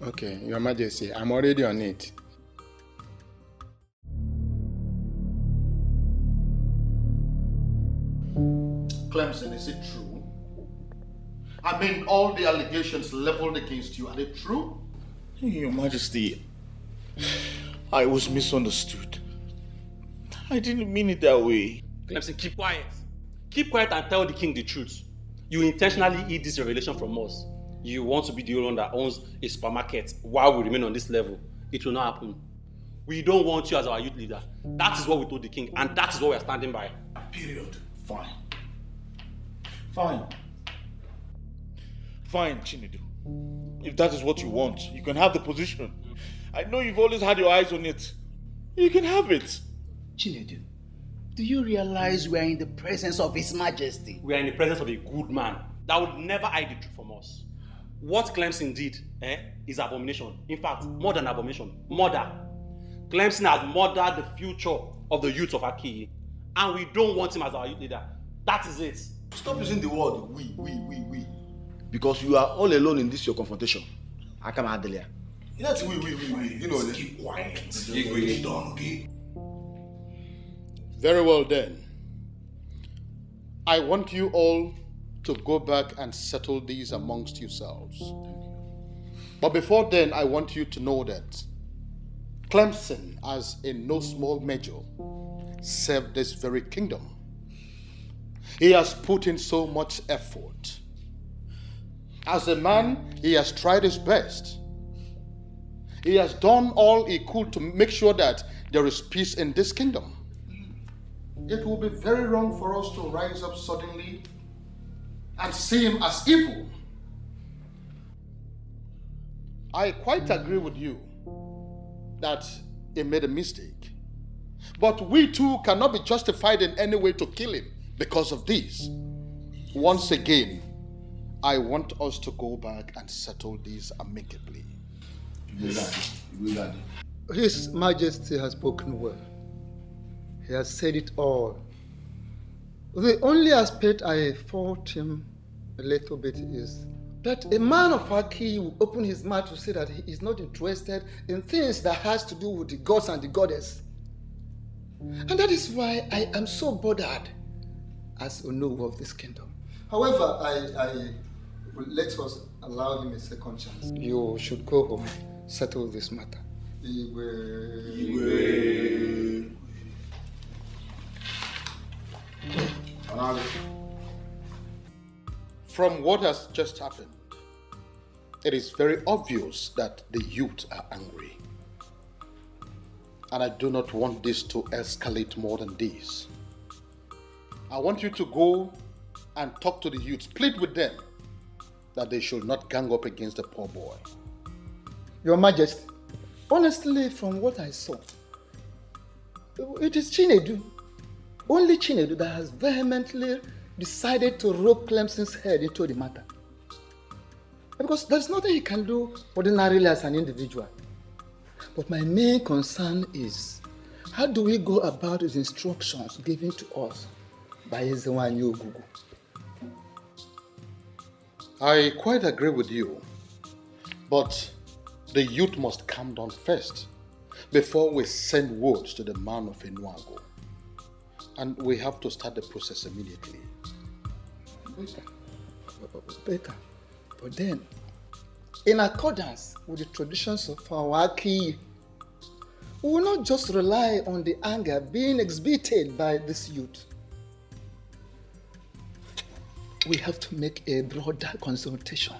Okay, Your Majesty, I'm already on it. Clemson, is it true? I mean, all the allegations leveled against you, are they true? Your Majesty, I was misunderstood. I didn't mean it that way. Clemson, keep quiet. Keep quiet and tell the king the truth. You intentionally hid this revelation from us. You want to be the only one that owns a supermarket while we remain on this level. It will not happen. We don't want you as our youth leader. That is what we told the king, and that is what we are standing by. Period. Fine. Fine, Chinedu. If that is what you want, you can have the position. I know you've always had your eyes on it. You can have it. Chinedu, do you realize we are in the presence of His Majesty? We are in the presence of a good man that would never hide the truth from us. What Clemson did is abomination. In fact, more than abomination, murder. Clemson has murdered the future of the youth of Aki, and we don't want him as our youth leader. That is it. Stop using the word we. Because you are all alone in this your confrontation. I can't handle it. That's we. You know, keep quiet. Very well then. I want you all to go back and settle these amongst yourselves. But before then, I want you to know that Clemson, as in no small measure, served this very kingdom. He has put in so much effort. As a man, he has tried his best. He has done all he could to make sure that there is peace in this kingdom. It will be very wrong for us to rise up suddenly and see him as evil. I quite agree with you that he made a mistake. But we too cannot be justified in any way to kill him because of this. Once again, I want us to go back and settle these amicably. His Majesty has spoken well. He has said it all. The only aspect I fault him a little bit is that a man of Aki will open his mouth to say that he is not interested in things that has to do with the gods and the goddess. And that is why I am so bothered as Onowu of this kingdom. However, I will let us allow him a second chance. You should go home, settle this matter. From what has just happened, it is very obvious that the youth are angry. And I do not want this to escalate more than this. I want you to go and talk to the youth, plead with them that they should not gang up against the poor boy. Your Majesty, honestly, from what I saw, it is Chinedu, only Chinedu, that has vehemently decided to rope Clemson's head into the matter. Because there's nothing he can do ordinarily as an individual. But my main concern is, how do we go about his instructions given to us by Ezewanyi Ogugu? I quite agree with you, but the youth must calm down first before we send words to the man of Enuago. And we have to start the process immediately. Better. But then, in accordance with the traditions of our Aki, we will not just rely on the anger being exhibited by this youth. We have to make a broader consultation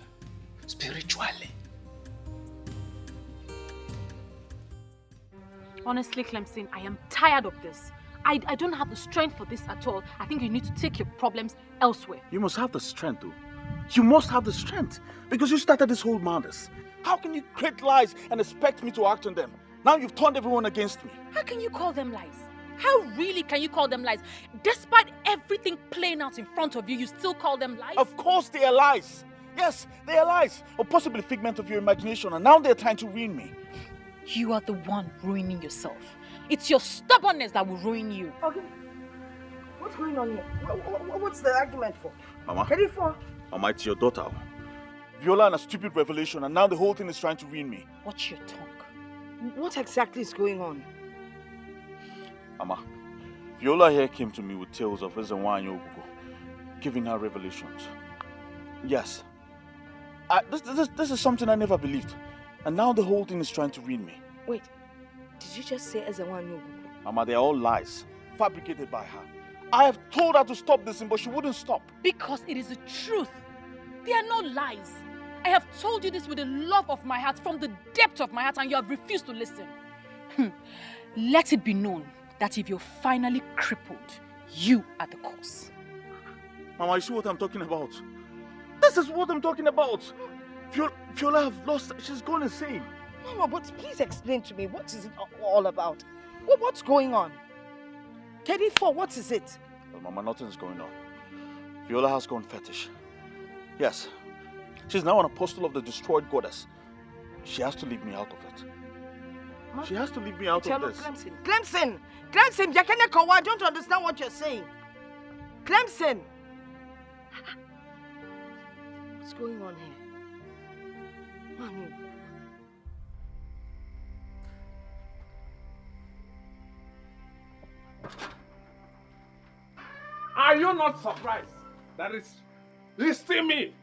spiritually. Honestly, Clemson, I am tired of this. I don't have the strength for this at all. I think you need to take your problems elsewhere. You must have the strength, though. You must have the strength. Because you started this whole madness. How can you create lies and expect me to act on them? Now you've turned everyone against me. How can you call them lies? How really can you call them lies? Despite everything playing out in front of you, you still call them lies? Of course they are lies. Yes, they are lies. Or possibly a figment of your imagination. And now they're trying to ruin me. You are the one ruining yourself. It's your stubbornness that will ruin you. Okay. What's going on here? What's the argument for? Mama. Ready for? Mama, it's your daughter. Viola and a stupid revelation, and now the whole thing is trying to ruin me. Watch your tongue. What exactly is going on? Mama, Viola here came to me with tales of Ezenwa and Ogugo, giving her revelations. Yes. This is something I never believed. And now the whole thing is trying to ruin me. Wait, did you just say Ezenwa and Ogugo? Mama, they are all lies, fabricated by her. I have told her to stop this, but she wouldn't stop. Because it is the truth. They are not lies. I have told you this with the love of my heart, from the depth of my heart, and you have refused to listen. Let it be known that if you're finally crippled, you are the cause. Mama, you see what I'm talking about? This is what I'm talking about. Viola have lost, she's gone insane. Mama, but please explain to me, what is it all about? What's going on? 34, what is it? Well, Mama, nothing's going on. Viola has gone fetish. Yes. She's now an apostle of the destroyed goddess. She has to leave me out of it. Ma? She has to leave me out of this. Clemson, I don't understand what you're saying. Clemson! What's going on here? Manu. Are you not surprised that it's still me,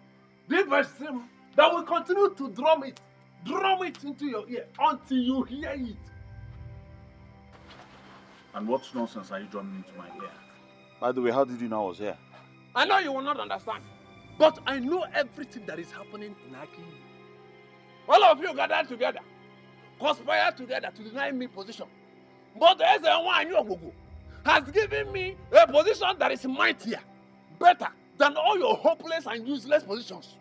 this person that will continue to drum it into your ear until you hear it? And what nonsense are you drumming into my ear? By the way, how did you know I was here? I know you will not understand, but I know everything that is happening in Aki. All of you gathered together, conspire together to deny me position. But as a one has given me a position that is mightier, better than all your hopeless and useless positions.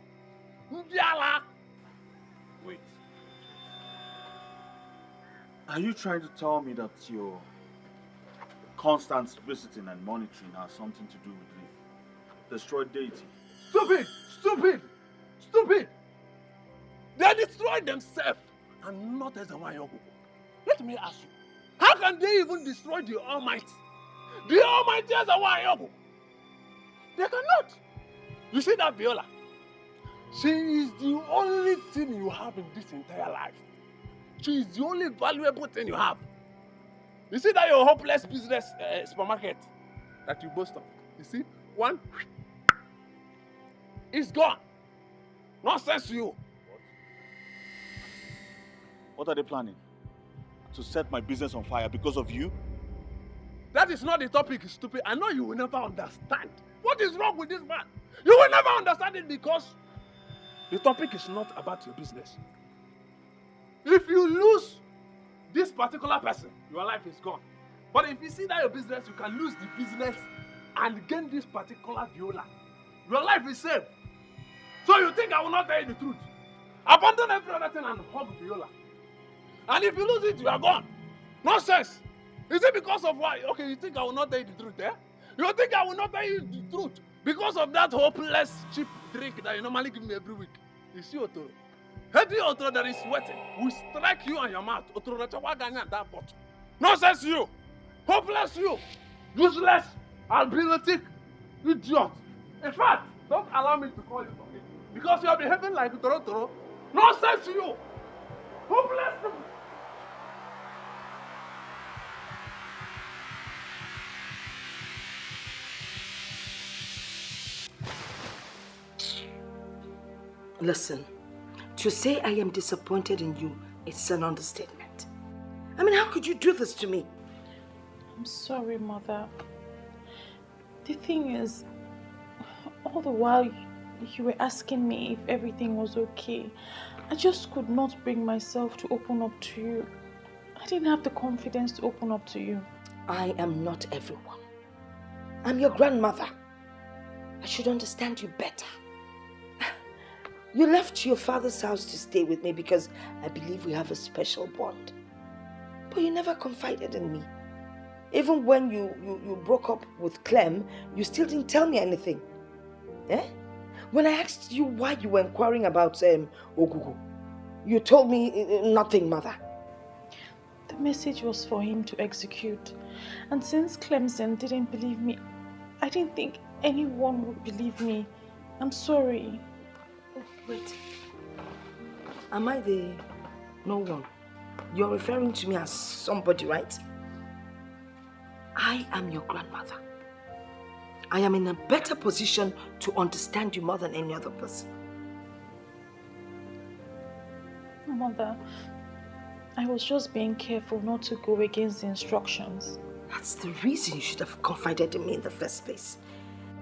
Wait. Are you trying to tell me that your constant visiting and monitoring has something to do with the destroyed deity? Stupid! They destroyed themselves and not as a one. Let me ask you, how can they even destroy the Almighty? The Almighty as a one. They cannot. You see that Viola? She is the only thing you have in this entire life. She is the only valuable thing you have. You see that your hopeless business supermarket that you boast of? You see? One, it's gone. Nonsense to you. What are they planning? To set my business on fire because of you? That is not the topic, stupid. I know you will never understand. What is wrong with this man? You will never understand it because the topic is not about your business. If you lose this particular person, your life is gone. But if you see that your business, you can lose the business and gain this particular Viola. Your life is safe. So you think I will not tell you the truth? Abandon every other thing and hug Viola. And if you lose it, you are gone. Nonsense. Is it because of why? Okay, you think I will not tell you the truth, eh? You think I will not tell you the truth because of that hopeless cheap drink that you normally give me every week? You see, Otoro. Heavy Otoro that is sweating will strike you on your mouth. Otoro, that bottle. Nonsense, you. Hopeless, you. Useless, abilitic, idiot. In fact, don't allow me to call you something because you are behaving like Otoro. Nonsense, you. Hopeless. Listen, to say I am disappointed in you is an understatement. I mean, how could you do this to me? I'm sorry, Mother. The thing is, all the while you were asking me if everything was okay, I just could not bring myself to open up to you. I didn't have the confidence to open up to you. I am not everyone. I'm your grandmother. I should understand you better. You left your father's house to stay with me because I believe we have a special bond. But you never confided in me. Even when you broke up with Clem, you still didn't tell me anything. Eh? When I asked you why you were inquiring about Ogugu, you told me nothing, Mother. The message was for him to execute. And since Clemson didn't believe me, I didn't think anyone would believe me. I'm sorry. Oh, wait. Am I the no one? You're referring to me as somebody, right? I am your grandmother. I am in a better position to understand you more than any other person. Mother, I was just being careful not to go against the instructions. That's the reason you should have confided in me in the first place.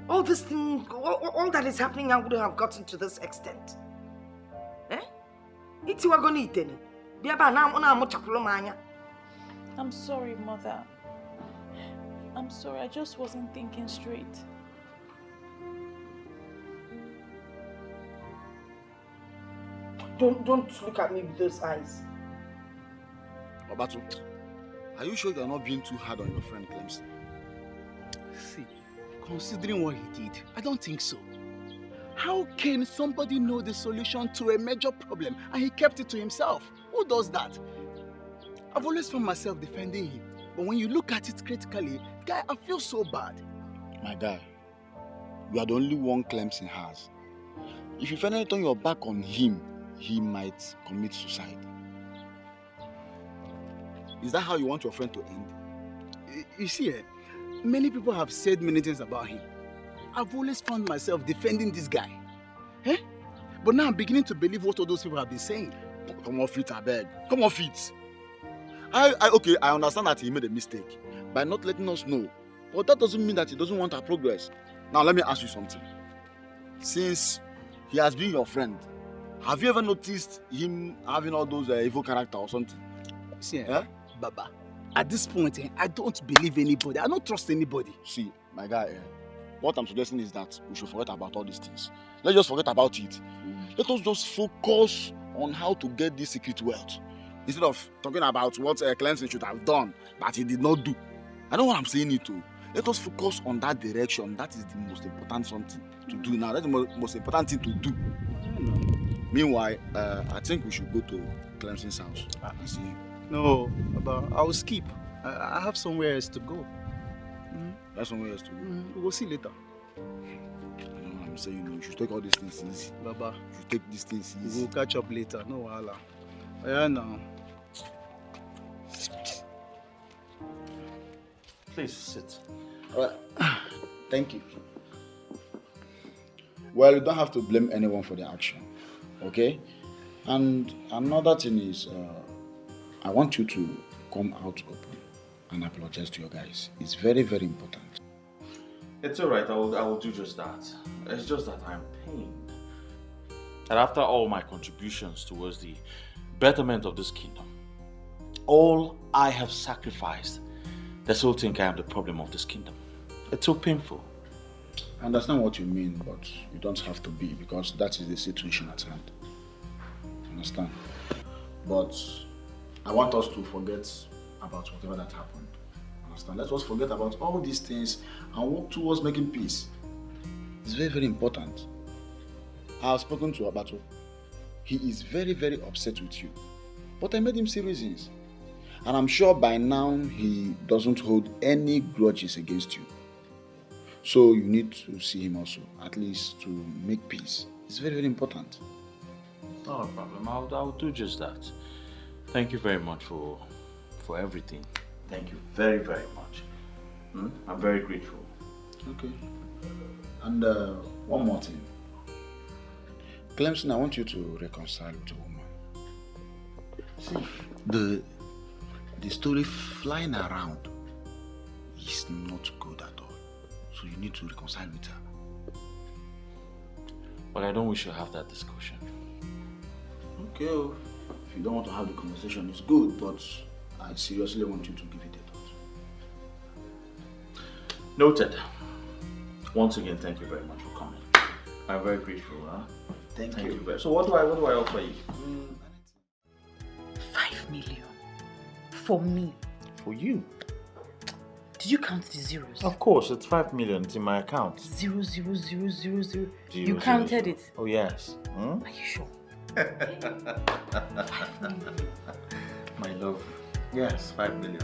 All this thing, all that is happening, I wouldn't have gotten to this extent. Eh? I'm sorry, Mother. I'm sorry, I just wasn't thinking straight. Don't look at me with those eyes. Obatu, are you sure you're not being too hard on your friend Clemson? See, considering what he did, I don't think so. How can somebody know the solution to a major problem and he kept it to himself? Who does that? I've always found myself defending him. But when you look at it critically, guy, I feel so bad. My guy, you are the only one Clemson has. If you finally turn your back on him, he might commit suicide. Is that how you want your friend to end? You see, many people have said many things about him. I've always found myself defending this guy. Eh? But now I'm beginning to believe what all those people have been saying. Come off it, I beg. Come off it. Okay, I understand that he made a mistake by not letting us know. But that doesn't mean that he doesn't want our progress. Now, let me ask you something. Since he has been your friend, have you ever noticed him having all those evil character or something? See, Baba, at this point, I don't believe anybody. I don't trust anybody. See, my guy, what I'm suggesting is that we should forget about all these things. Let's just forget about it. Let us just focus on how to get this secret wealth. Instead of talking about what Clemson should have done that he did not do. I know what I'm saying it to. Let us focus on that direction. That is the most important something to do now. That's the most important thing to do. Meanwhile, I think we should go to Clemson's house and see him. No, Baba, I will skip. I have somewhere else to go. That's somewhere else to go. We'll see later. You know what I'm saying? You should take all these things easy. Baba, you should take these things easy. We'll catch up later. No wahala. Yeah, now. Please sit. Thank you. Well, you don't have to blame anyone for the action, okay? And another thing is, I want you to come out open and apologize to your guys. It's very, very important. It's alright, I will do just that. It's just that I'm pained. And after all my contributions towards the betterment of this kingdom, all I have sacrificed, they still think I am the problem of this kingdom. It's so painful. I understand what you mean, but you don't have to be, because that is the situation at hand. Understand? But I want us to forget about whatever that happened. Understand? Let us forget about all these things and work towards making peace. It's very, very important. I have spoken to Abatu. He is very, very upset with you. But I made him see reasons. And I'm sure by now he doesn't hold any grudges against you. So you need to see him also, at least to make peace. It's very, very important. Not a problem. I'll do just that. Thank you very much for everything. Thank you very, very much. I'm very grateful. Okay. And one more thing. Clemson, I want you to reconcile with a woman. See, the story flying around is not good at all. So you need to reconcile with her. But I don't wish to have that discussion. Okay, if you don't want to have the conversation, it's good, but I seriously want you to give it a thought. Noted. Once again, thank you very much for coming. I'm very grateful. Huh? Thank you. Very. So what do I offer you? 5 million for me. For you? Did you count the zeros? Of course, it's 5 million. It's in my account. 0, 0, 0, 0, 0. You Zero, counted zero. it. Oh yes. Hmm? Are you sure? 5 million. My love. Yes, 5 million.